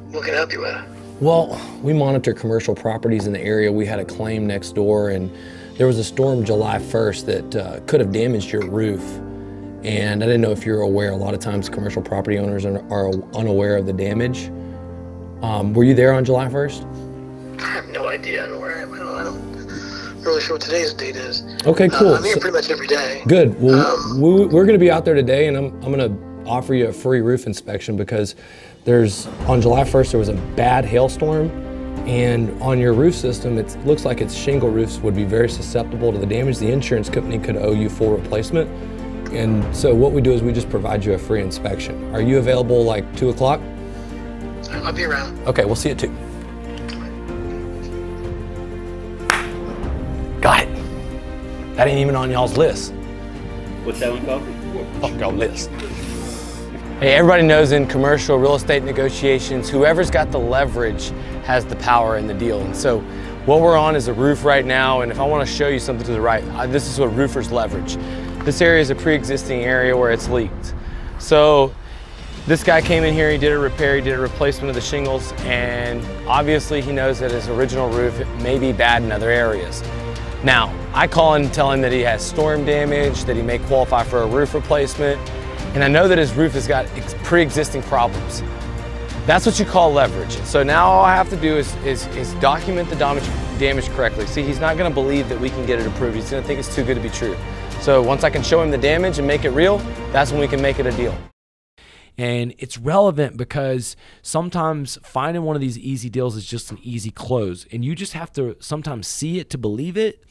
What can I help you with? Well, we monitor commercial properties in the area. We had a claim next door, and there was a storm July 1st that could have damaged your roof. And I didn't know if you're aware, a lot of times commercial property owners are unaware of the damage. Were you there on July 1st? I have no idea. I'm really sure what today's date is. Okay, cool. I'm here pretty much every day. Good. Well, we're going to be out there today, and I'm going to offer you a free roof inspection because on July 1st, there was a bad hailstorm, and on your roof system, it looks like its shingle roofs would be very susceptible to the damage. The insurance company could owe you full replacement. And so what we do is we just provide you a free inspection. Are you available like 2 o'clock? I'll be around. Okay, we'll see you at 2. Got it. That ain't even on y'all's list. What's that one called? Fuck y'all list. Hey, everybody knows in commercial real estate negotiations, whoever's got the leverage has the power in the deal. And so what we're on is a roof right now, and if I want to show you something to the right, this is what roofers leverage. This area is a pre-existing area where it's leaked. So this guy came in here, he did a repair, he did a replacement of the shingles, and obviously he knows that his original roof may be bad in other areas. Now, I call and tell him that he has storm damage, that he may qualify for a roof replacement, and I know that his roof has got pre-existing problems. That's what you call leverage. So now all I have to do is document the damage correctly. See, he's not gonna believe that we can get it approved. He's gonna think it's too good to be true. So once I can show him the damage and make it real, that's when we can make it a deal. And it's relevant because sometimes finding one of these easy deals is just an easy close. And you just have to sometimes see it to believe it.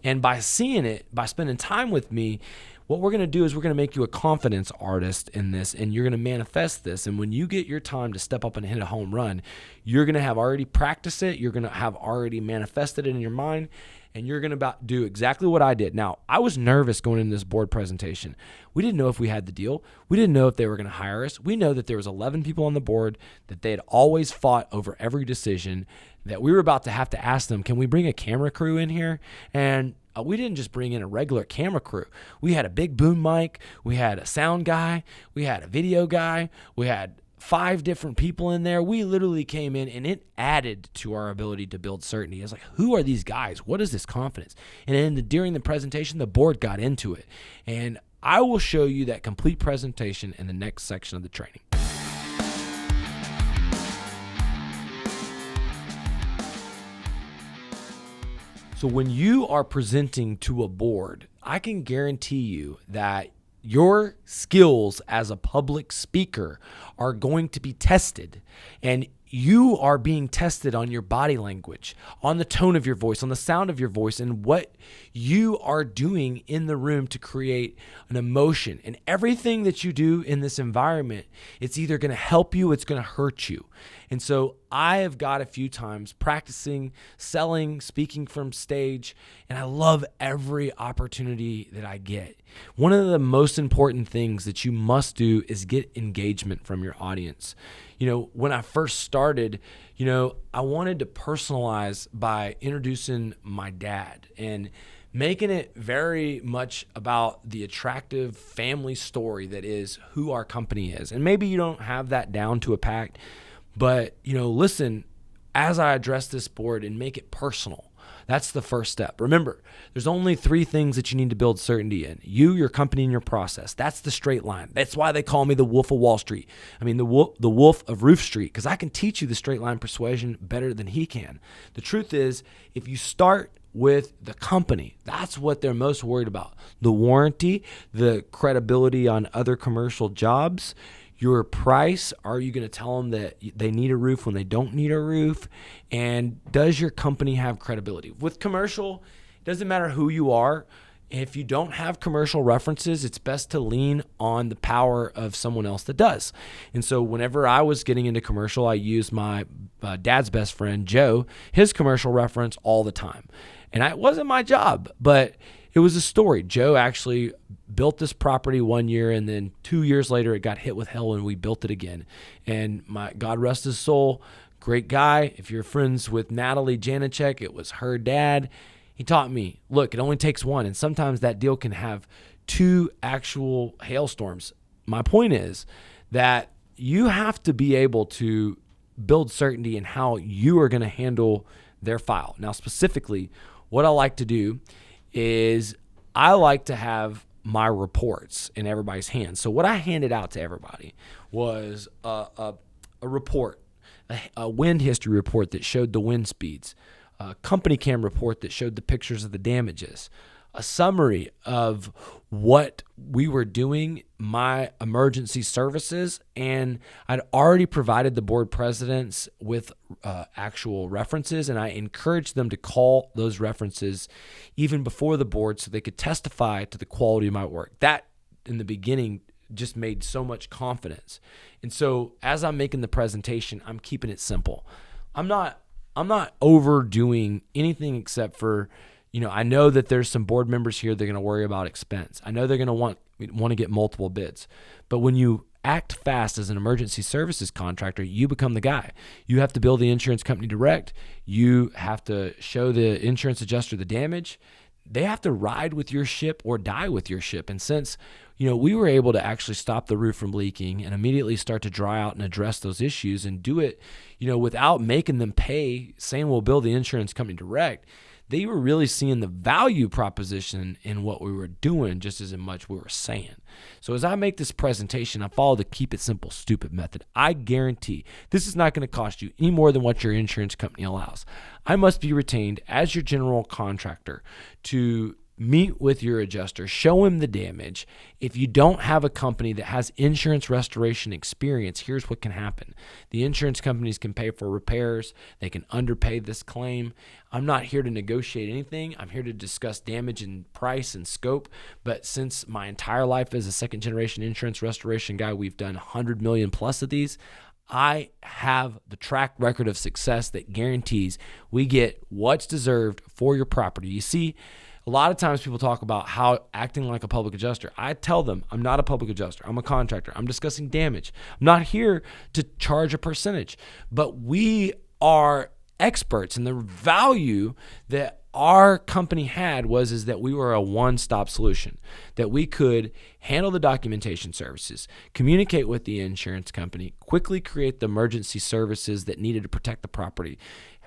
And by seeing it, by spending time with me, what we're going to do is we're going to make you a confidence artist in this, and you're going to manifest this. And when you get your time to step up and hit a home run, you're going to have already practiced it. You're going to have already manifested it in your mind, and you're going to do exactly what I did. Now, I was nervous going into this board presentation. We didn't know if we had the deal. We didn't know if they were going to hire us. We know that there was 11 people on the board, that they had always fought over every decision, that we were about to have to ask them, can we bring a camera crew in here? And we didn't just bring in a regular camera crew. We had a big boom mic. We had a sound guy. We had a video guy. We had 5 different people in there. We literally came in, and it added to our ability to build certainty. I was like, who are these guys? What is this confidence? And then during the presentation, the board got into it. And I will show you that complete presentation in the next section of the training. So when you are presenting to a board, I can guarantee you that your skills as a public speaker are going to be tested, and you are being tested on your body language, on the tone of your voice, on the sound of your voice, and what you are doing in the room to create an emotion. And everything that you do in this environment, it's either going to help you, it's going to hurt you. And so I have got a few times practicing, selling, speaking from stage, and I love every opportunity that I get. One of the most important things that you must do is get engagement from your audience. You know, when I first started, I wanted to personalize by introducing my dad and making it very much about the attractive family story that is who our company is. And maybe you don't have that down to a pact, but, listen, as I address this board and make it personal, that's the first step. Remember, there's only 3 things that you need to build certainty in: you, your company, and your process. That's the straight line. That's why they call me the Wolf of Wall Street. I mean, the Wolf of Roof Street, because I can teach you the straight line persuasion better than he can. The truth is, if you start with the company, that's what they're most worried about: the warranty, the credibility on other commercial jobs, your price. Are you going to tell them that they need a roof when they don't need a roof? And does your company have credibility? With commercial, it doesn't matter who you are. If you don't have commercial references, it's best to lean on the power of someone else that does. And so whenever I was getting into commercial, I used my dad's best friend, Joe, his commercial reference all the time. And it wasn't my job, but it was a story. Joe actually built this property one year, and then 2 years later it got hit with hell and we built it again. And God rest his soul, great guy. If you're friends with Natalie Janicek, it was her dad. He taught me, look, it only takes one, and sometimes that deal can have 2 actual hailstorms. My point is that you have to be able to build certainty in how you are going to handle their file. Now, specifically, what I like to do is I like to have my reports in everybody's hands. So what I handed out to everybody was a report, a wind history report that showed the wind speeds, a company cam report that showed the pictures of the damages, a summary of what we were doing, my emergency services, and I'd already provided the board presidents with actual references, and I encouraged them to call those references even before the board so they could testify to the quality of my work. That, in the beginning, just made so much confidence. And so as I'm making the presentation, I'm keeping it simple. I'm not overdoing anything except for, I know that there's some board members here that are going to worry about expense. I know they're going to want to get multiple bids. But when you act fast as an emergency services contractor, you become the guy. You have to bill the insurance company direct. You have to show the insurance adjuster the damage. They have to ride with your ship or die with your ship. And since, we were able to actually stop the roof from leaking and immediately start to dry out and address those issues and do it, without making them pay, saying we'll bill the insurance company direct, they were really seeing the value proposition in what we were doing just as much we were saying. So as I make this presentation, I follow the keep it simple, stupid method. I guarantee this is not going to cost you any more than what your insurance company allows. I must be retained as your general contractor to meet with your adjuster, show him the damage. If you don't have a company that has insurance restoration experience, here's what can happen. The insurance companies can pay for repairs. They can underpay this claim. I'm not here to negotiate anything. I'm here to discuss damage and price and scope. But since my entire life as a second generation insurance restoration guy, we've done 100 million plus of these. I have the track record of success that guarantees we get what's deserved for your property. You see, a lot of times people talk about how acting like a public adjuster. I tell them I'm not a public adjuster. I'm a contractor. I'm discussing damage. I'm not here to charge a percentage, but we are experts, and the value that our company had is that we were a one-stop solution, that we could handle the documentation services, communicate with the insurance company, quickly create the emergency services that needed to protect the property,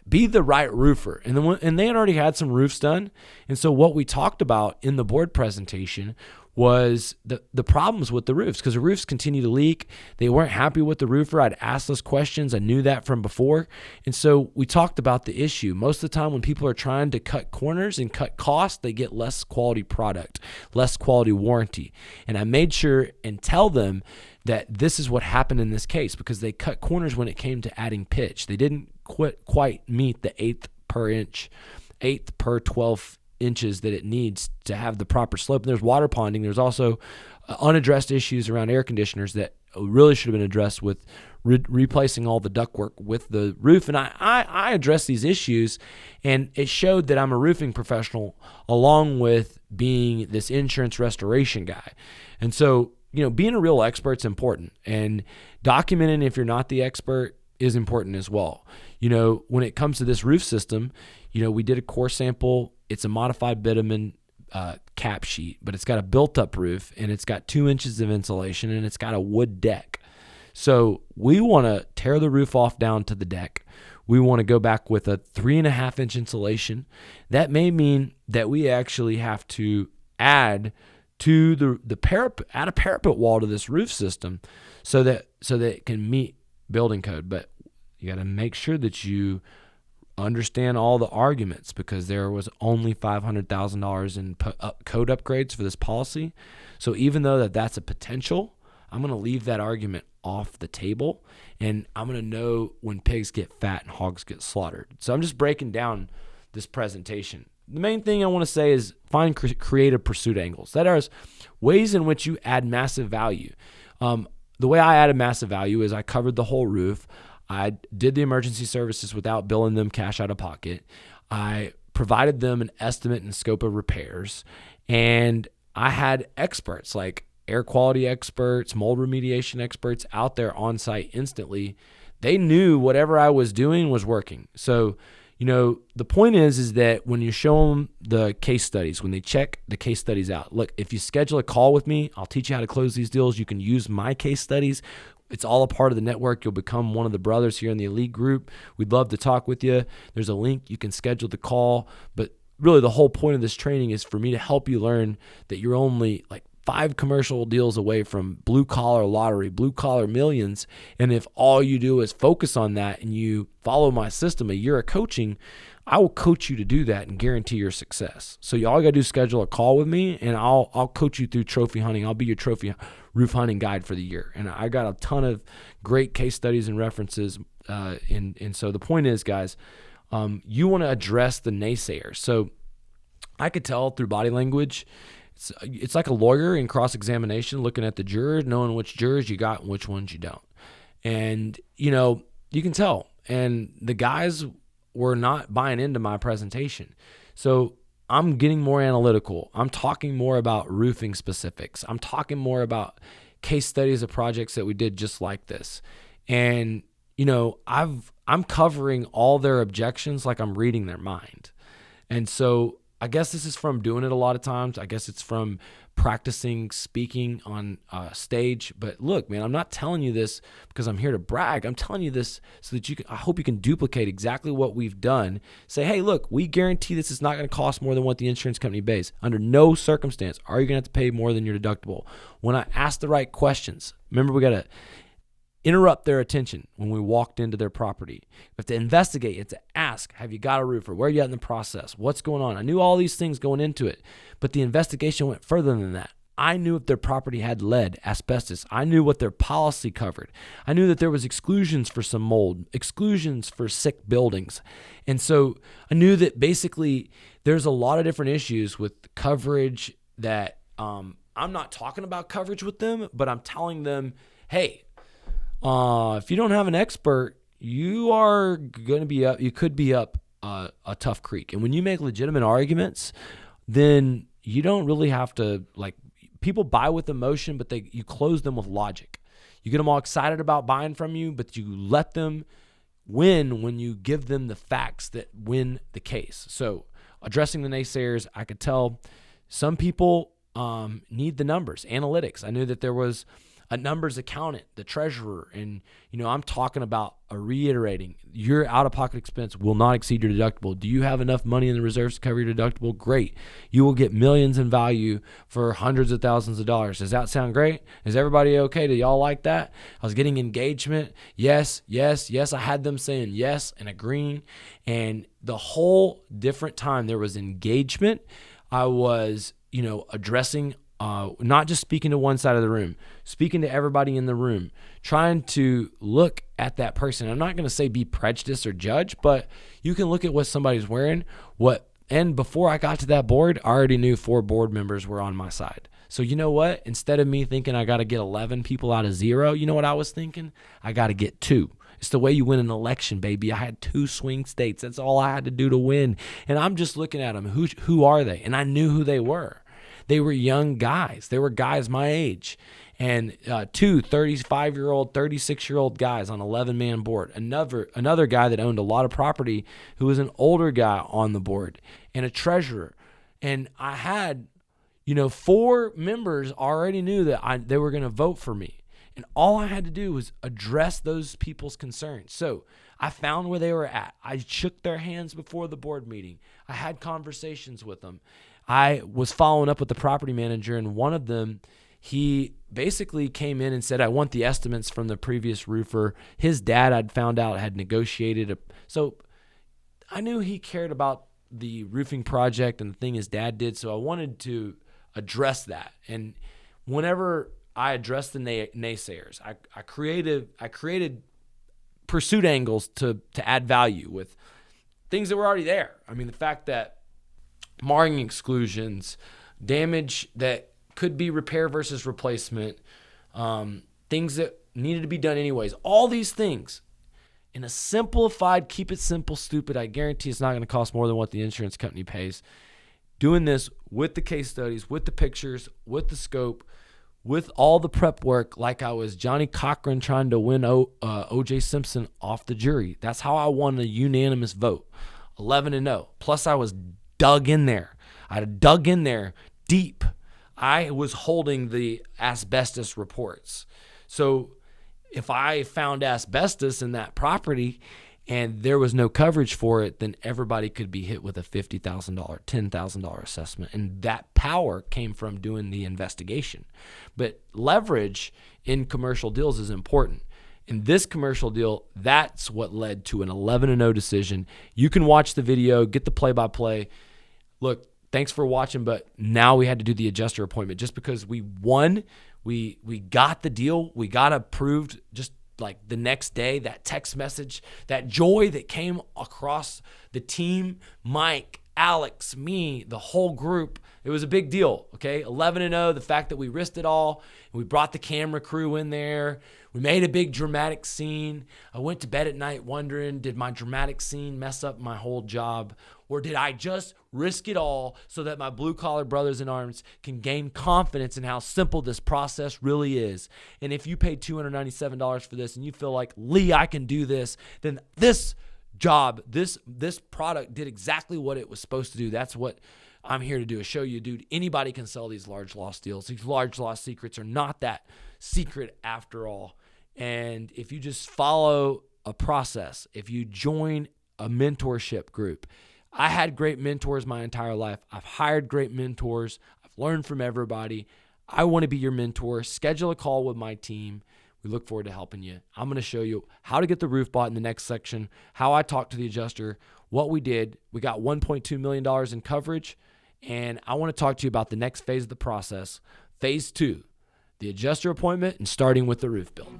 be the right roofer. And they had already had some roofs done. And so what we talked about in the board presentation was the problems with the roofs, because the roofs continue to leak. They weren't happy with the roofer. I'd asked those questions. I knew that from before. And so we talked about the issue. Most of the time when people are trying to cut corners and cut costs, they get less quality product, less quality warranty. And I made sure and tell them that this is what happened in this case, because they cut corners when it came to adding pitch. They didn't quite meet the eighth per 12 inches that it needs to have the proper slope. And there's water ponding. There's also unaddressed issues around air conditioners that really should have been addressed with replacing all the ductwork with the roof. And I addressed these issues, and it showed that I'm a roofing professional along with being this insurance restoration guy. And so, being a real expert's important, and documenting if you're not the expert is important as well. When it comes to this roof system, we did a core sample. It's a modified bitumen cap sheet, but it's got a built-up roof, and it's got 2 inches of insulation, and it's got a wood deck. So we want to tear the roof off down to the deck. We want to go back with a 3.5-inch insulation. That may mean that we actually have to add to the parapet, add a parapet wall to this roof system so that it can meet building code. But you got to make sure that you understand all the arguments, because there was only $500,000 in code upgrades for this policy. So even though that's a potential, I'm going to leave that argument off the table, and I'm going to know when pigs get fat and hogs get slaughtered. So I'm just breaking down this presentation. The main thing I want to say is find creative pursuit angles. That are ways in which you add massive value. The way I added massive value is I covered the whole roof. I did the emergency services without billing them cash out of pocket. I provided them an estimate and scope of repairs. And I had experts like air quality experts, mold remediation experts out there on site instantly. They knew whatever I was doing was working. So, the point is that when you show them the case studies, when they check the case studies out, look, if you schedule a call with me, I'll teach you how to close these deals. You can use my case studies. It's all a part of the network. You'll become one of the brothers here in the elite group. We'd love to talk with you. There's a link. You can schedule the call. But really the whole point of this training is for me to help you learn that you're only like 5 commercial deals away from blue collar lottery, blue collar millions. And if all you do is focus on that and you follow my system, a year of coaching, I will coach you to do that and guarantee your success. So all you got to do is schedule a call with me, and I'll coach you through trophy hunting. I'll be your trophy roof hunting guide for the year. And I got a ton of great case studies and references. And so the point is, guys, you want to address the naysayers. So I could tell through body language. It's like a lawyer in cross-examination, looking at the jurors, knowing which jurors you got and which ones you don't. And, you can tell. And the guys were not buying into my presentation. So I'm getting more analytical. I'm talking more about roofing specifics. I'm talking more about case studies of projects that we did just like this. And, I'm covering all their objections like I'm reading their mind. And so I guess this is from doing it a lot of times. I guess it's from practicing speaking on stage. But look, man, I'm not telling you this because I'm here to brag. I'm telling you this so that I hope you can duplicate exactly what we've done. Say, hey, look, we guarantee this is not going to cost more than what the insurance company pays. Under no circumstance are you going to have to pay more than your deductible. When I ask the right questions, remember, we got to interrupt their attention when we walked into their property. We have to investigate. You have to ask, have you got a roofer? Where are you at in the process? What's going on? I knew all these things going into it, but the investigation went further than that. I knew if their property had lead, asbestos. I knew what their policy covered. I knew that there was exclusions for some mold, exclusions for sick buildings. And so I knew that basically there's a lot of different issues with coverage that I'm not talking about coverage with them, but I'm telling them, hey, if you don't have an expert, you are going to be up. You could be up a tough creek. And when you make legitimate arguments, then you don't really have to, like, people buy with emotion, but you close them with logic. You get them all excited about buying from you, but you let them win when you give them the facts that win the case. So addressing the naysayers, I could tell some people need the numbers, analytics. I knew that there was a numbers accountant, the treasurer, and I'm talking about reiterating, your out-of-pocket expense will not exceed your deductible. Do you have enough money in the reserves to cover your deductible? Great. You will get millions in value for hundreds of thousands of dollars. Does that sound great? Is everybody okay? Do y'all like that? I was getting engagement. Yes, yes, yes. I had them saying yes and agreeing, and the whole different time there was engagement. I was, addressing not just speaking to one side of the room, speaking to everybody in the room, trying to look at that person. I'm not going to say be prejudiced or judge, but you can look at what somebody's wearing. And before I got to that board, I already knew 4 board members were on my side. So you know what? Instead of me thinking I got to get 11 people out of 0, you know what I was thinking? I got to get 2. It's the way you win an election, baby. I had 2 swing states. That's all I had to do to win. And I'm just looking at them. Who are they? And I knew who they were. They were young guys. They were guys my age. And 2 35-year-old, 36-year-old guys on 11-man board. Another guy that owned a lot of property who was an older guy on the board, and a treasurer. And I had, 4 members already knew that they were going to vote for me. And all I had to do was address those people's concerns. So I found where they were at. I shook their hands before the board meeting. I had conversations with them. I was following up with the property manager, and one of them, he basically came in and said, I want the estimates from the previous roofer. His dad, I'd found out, had negotiated. So I knew he cared about the roofing project and the thing his dad did, so I wanted to address that. And whenever I addressed the naysayers, I created pursuit angles to add value with things that were already there. I mean, the fact that marring exclusions, damage that could be repair versus replacement, things that needed to be done anyways, all these things in a simplified, keep it simple, stupid, I guarantee it's not going to cost more than what the insurance company pays. Doing this with the case studies, with the pictures, with the scope, with all the prep work, like I was Johnny Cochran trying to win O.J. Simpson off the jury. That's how I won a unanimous vote, 11-0. Plus I was dug in there. I dug in there deep. I was holding the asbestos reports. So if I found asbestos in that property and there was no coverage for it, then everybody could be hit with a $50,000, $10,000 assessment. And that power came from doing the investigation. But leverage in commercial deals is important. In this commercial deal, that's what led to an 11-0 decision. You can watch the video, get the play-by-play. Look, thanks for watching, but now we had to do the adjuster appointment just because we won. We got the deal. We got approved just like the next day. That text message, that joy that came across the team, Mike, Alex, me, the whole group. It was a big deal, okay? 11-0, the fact that we risked it all. We brought the camera crew in there. We made a big dramatic scene. I went to bed at night wondering, did my dramatic scene mess up my whole job? Or did I just risk it all so that my blue-collar brothers in arms can gain confidence in how simple this process really is? And if you paid $297 for this and you feel like, Lee, I can do this, then this job, this product did exactly what it was supposed to do. That's what I'm here to do is show you, dude, anybody can sell these large loss deals. These large loss secrets are not that secret after all. And if you just follow a process, if you join a mentorship group, I had great mentors my entire life. I've hired great mentors. I've learned from everybody. I want to be your mentor. Schedule a call with my team. We look forward to helping you. I'm going to show you how to get the roof bought in the next section, how I talked to the adjuster, what we did. We got $1.2 million in coverage, and I want to talk to you about the next phase of the process, phase 2, the adjuster appointment and starting with the roof build.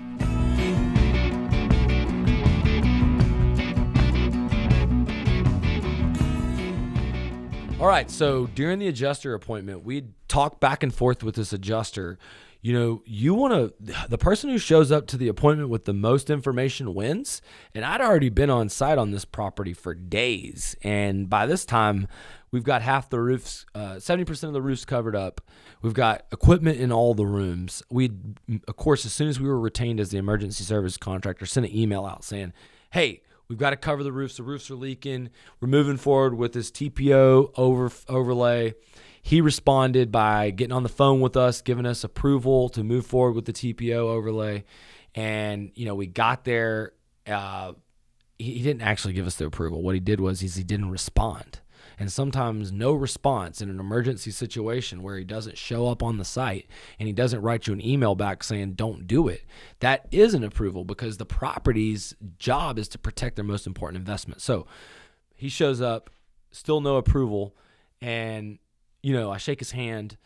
All right, so during the adjuster appointment, we talked back and forth with this adjuster. You know, the person who shows up to the appointment with the most information wins. And I'd already been on site on this property for days. And by this time, we've got half the roofs, 70% of the roofs covered up. We've got equipment in all the rooms. We, of course, as soon as we were retained as the emergency service contractor, sent an email out saying, hey, we've got to cover the roofs. The roofs are leaking. We're moving forward with this TPO overlay. He responded by getting on the phone with us, giving us approval to move forward with the TPO overlay. And, you know, we got there. He didn't actually give us the approval. What he did was he didn't respond. And sometimes no response in an emergency situation where he doesn't show up on the site and he doesn't write you an email back saying don't do it, that is an approval, because the property's job is to protect their most important investment. So he shows up, still no approval, and you know, I shake his hand.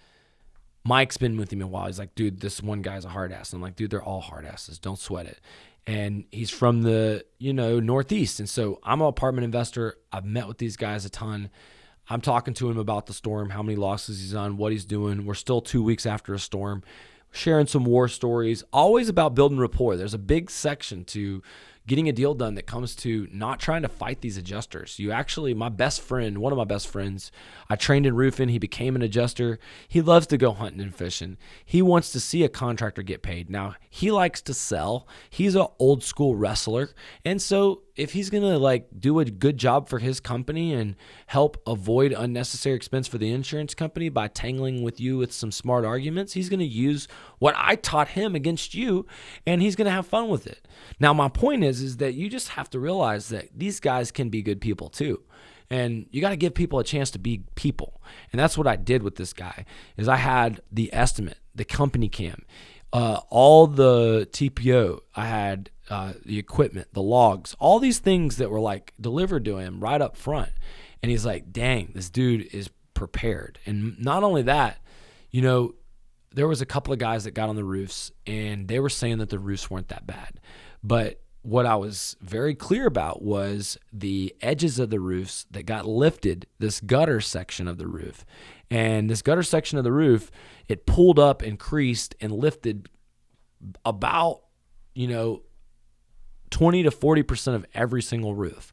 Mike's been with him a while. He's like, dude, this one guy's a hard ass. I'm like, dude, they're all hard asses. Don't sweat it. And he's from the, Northeast. And so I'm an apartment investor. I've met with these guys a ton. I'm talking to him about the storm, how many losses he's on, what he's doing. We're still 2 weeks after a storm, sharing some war stories, always about building rapport. There's a big section to getting a deal done that comes to not trying to fight these adjusters. One of my best friends, I trained in roofing. He became an adjuster. He loves to go hunting and fishing. He wants to see a contractor get paid. Now, he likes to sell. He's an old school wrestler. And so if he's going to do a good job for his company and help avoid unnecessary expense for the insurance company by tangling with you with some smart arguments, he's going to use what I taught him against you, and he's going to have fun with it. Now, my point is that you just have to realize that these guys can be good people too. And you got to give people a chance to be people. And that's what I did with this guy. Is I had the estimate, the company cam, all the TPO. I had the equipment, the logs, all these things that were delivered to him right up front. And he's like, dang, this dude is prepared. And not only that, there was a couple of guys that got on the roofs and they were saying that the roofs weren't that bad. But what I was very clear about was the edges of the roofs that got lifted, this gutter section of the roof. And this gutter section of the roof, it pulled up and creased and lifted about, 20 to 40% of every single roof.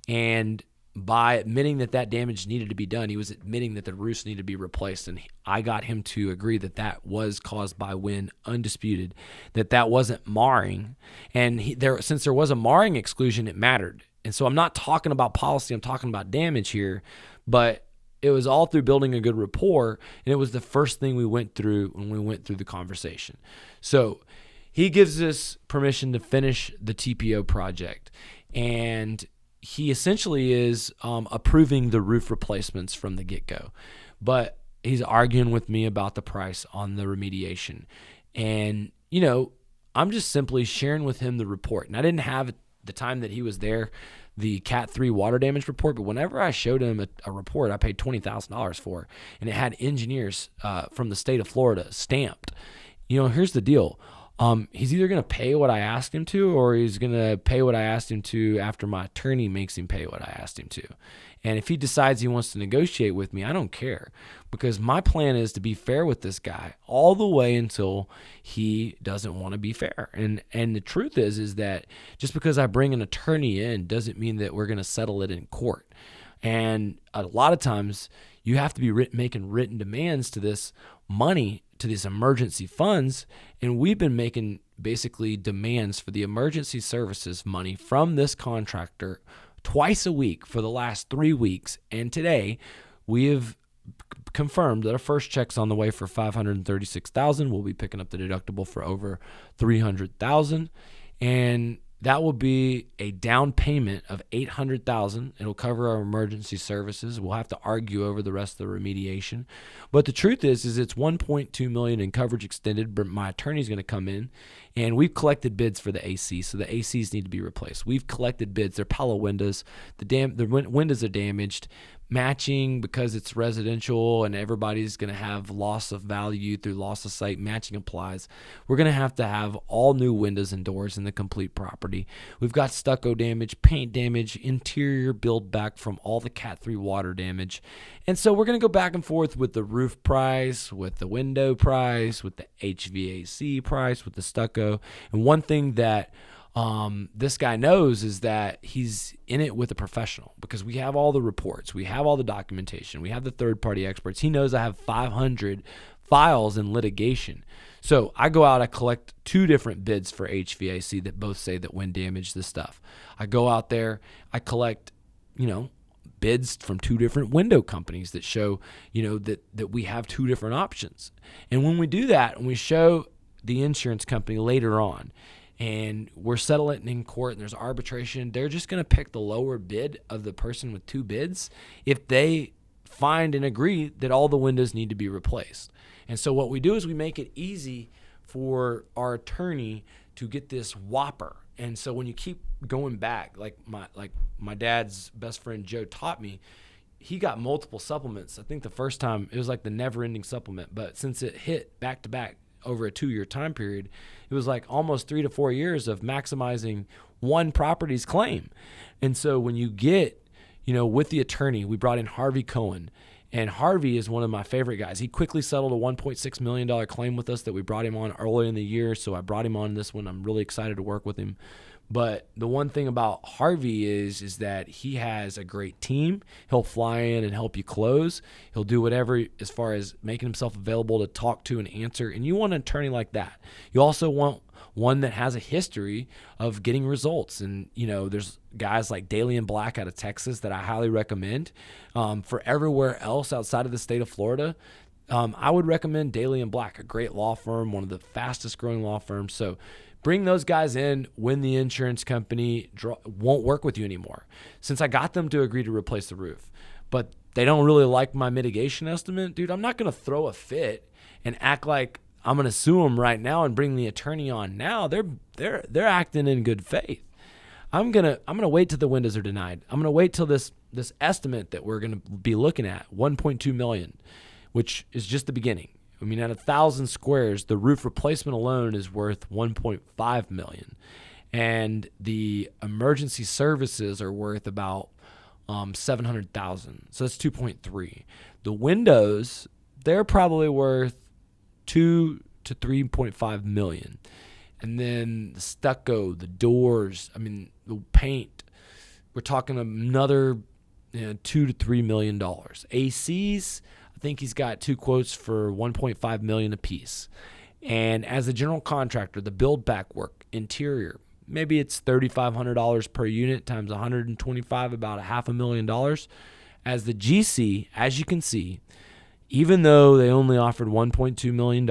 And by admitting that damage needed to be done, he was admitting that the roofs needed to be replaced. And I got him to agree that was caused by wind, undisputed, that wasn't marring. And since there was a marring exclusion, it mattered. And so I'm not talking about policy, I'm talking about damage here, but it was all through building a good rapport. And it was the first thing we went through when we went through the conversation. So he gives us permission to finish the TPO project. And he essentially is approving the roof replacements from the get-go. But he's arguing with me about the price on the remediation. And, I'm just simply sharing with him the report. And I didn't have, at the time that he was there, the Cat 3 water damage report. But whenever I showed him a report I paid $20,000 for, and it had engineers from the state of Florida stamped. Here's the deal. He's either going to pay what I asked him to, or he's going to pay what I asked him to after my attorney makes him pay what I asked him to. And if he decides he wants to negotiate with me, I don't care, because my plan is to be fair with this guy all the way until he doesn't want to be fair. And the truth is that just because I bring an attorney in doesn't mean that we're going to settle it in court. And a lot of times you have to be making written demands to this money, to these emergency funds. And we've been making basically demands for the emergency services money from this contractor twice a week for the last 3 weeks. And today we have confirmed that our first check's on the way for $536,000. We'll be picking up the deductible for over $300,000, and that will be a down payment of $800,000. It'll cover our emergency services. We'll have to argue over the rest of the remediation, but the truth is it's $1.2 million in coverage extended. But my attorney's going to come in, and we've collected bids for the AC, so the ACs need to be replaced. We've collected bids. They're Pella windows. The windows are damaged. Matching, because it's residential and everybody's going to have loss of value through loss of sight, matching applies. We're going to have all new windows and doors in the complete property. We've got stucco damage, paint damage, interior build back from all the Cat 3 water damage. And so we're going to go back and forth with the roof price, with the window price, with the HVAC price, with the stucco. And one thing that this guy knows is that he's in it with a professional, because we have all the reports, we have all the documentation, we have the third-party experts. He knows I have 500 files in litigation. So I go out, I collect 2 different bids for HVAC that both say that wind damaged this stuff. I go out there, I collect, bids from 2 different window companies that show, that we have 2 different options. And when we do that, and we show the insurance company later on, and we're settling in court and there's arbitration, they're just going to pick the lower bid of the person with 2 bids if they find and agree that all the windows need to be replaced. And so what we do is we make it easy for our attorney to get this whopper. And so when you keep going back, like my dad's best friend Joe taught me, he got multiple supplements. I think the first time it was like the never-ending supplement, but since it hit back-to-back over a 2-year time period, it was like almost 3 to 4 years of maximizing one property's claim. And so when you get, with the attorney, we brought in Harvey Cohen, and Harvey is one of my favorite guys. He quickly settled a $1.6 million claim with us that we brought him on early in the year. So I brought him on this one. I'm really excited to work with him. But the one thing about Harvey is that he has a great team. He'll fly in and help you close. He'll do whatever as far as making himself available to talk to and answer. And you want an attorney like that. You also want one that has a history of getting results. And, there's guys like Daly & Black out of Texas that I highly recommend. For everywhere else outside of the state of Florida, I would recommend Daly & Black, a great law firm, one of the fastest growing law firms. So bring those guys in when the insurance company won't work with you anymore. Since I got them to agree to replace the roof, but they don't really like my mitigation estimate, dude, I'm not going to throw a fit and act like I'm going to sue them right now and bring the attorney on now. They're acting in good faith. I'm going to wait till the windows are denied. I'm going to wait till this estimate that we're going to be looking at, $1.2 million, which is just the beginning. I mean, at 1,000 squares, the roof replacement alone is worth $1.5 million, and the emergency services are worth about $700,000. So that's 2.3. The windows, they're probably worth 2 to 3.5 million, and then the stucco, the doors, the paint, we're talking another $2 to $3 million. ACs, I think he's got 2 quotes for $1.5 million a piece. And as a general contractor, the build back work, interior, maybe it's $3,500 per unit times 125, about $500,000. As the GC, as you can see, even though they only offered $1.2 million,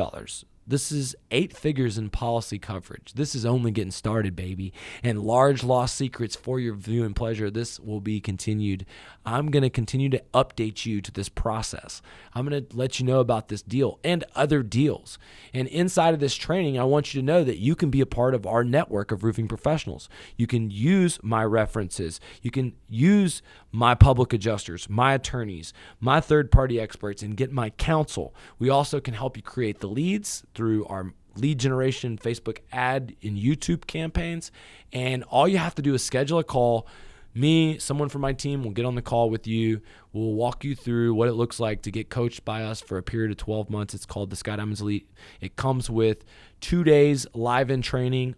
this is 8 figures in policy coverage. This is only getting started, baby. And large loss secrets for your view and pleasure. This will be continued. I'm going to continue to update you to this process. I'm going to let you know about this deal and other deals. And inside of this training, I want you to know that you can be a part of our network of roofing professionals. You can use my references. You can use my public adjusters, my attorneys, my third-party experts, and get my counsel. We also can help you create the leads through our lead generation Facebook ad and YouTube campaigns. And all you have to do is schedule a call. Me, someone from my team will get on the call with you. We'll walk you through what it looks like to get coached by us for a period of 12 months. It's called the Sky Diamonds Elite. It comes with 2 days live in training.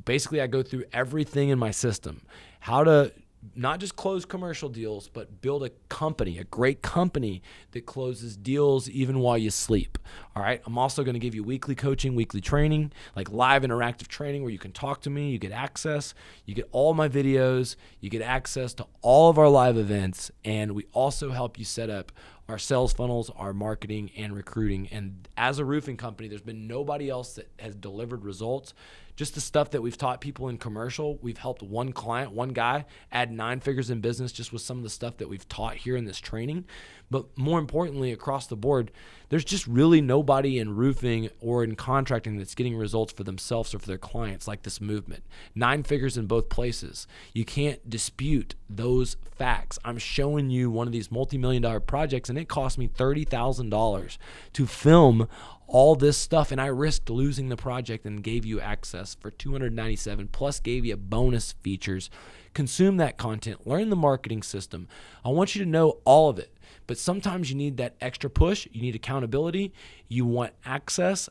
Basically, I go through everything in my system. How to not just close commercial deals, but build a company, a great company that closes deals even while you sleep. All right. I'm also going to give you weekly coaching, weekly training, like live interactive training where you can talk to me. You get access. You get all my videos. You get access to all of our live events. And we also help you set up our sales funnels, our marketing, and recruiting. And as a roofing company, there's been nobody else that has delivered results. Just the stuff that we've taught people in commercial, we've helped one client, one guy, add 9 figures in business just with some of the stuff that we've taught here in this training. But more importantly, across the board, there's just really nobody in roofing or in contracting that's getting results for themselves or for their clients like this movement. 9 figures in both places. You can't dispute those facts. I'm showing you one of these multi-million-dollar projects, and it cost me $30,000 to film all this stuff, and I risked losing the project and gave you access for $297, plus gave you bonus features. Consume that content, learn the marketing system. I want you to know all of it, but sometimes you need that extra push, you need accountability, you want access.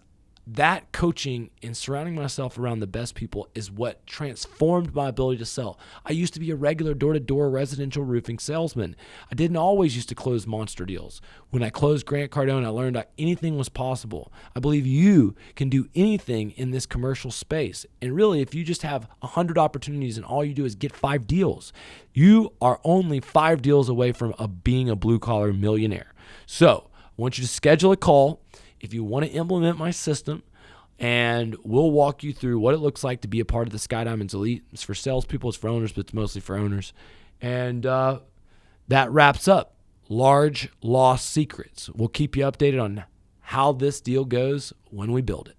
That coaching and surrounding myself around the best people is what transformed my ability to sell. I used to be a regular door-to-door residential roofing salesman. I didn't always used to close monster deals. When I closed Grant Cardone, I learned that anything was possible. I believe you can do anything in this commercial space. And really, if you just have 100 opportunities and all you do is get 5 deals, you are only 5 deals away from being a blue-collar millionaire. So I want you to schedule a call if you want to implement my system, and we'll walk you through what it looks like to be a part of the Sky Diamonds Elite. It's for salespeople, it's for owners, but it's mostly for owners. And that wraps up Large Loss Secrets. We'll keep you updated on how this deal goes when we build it.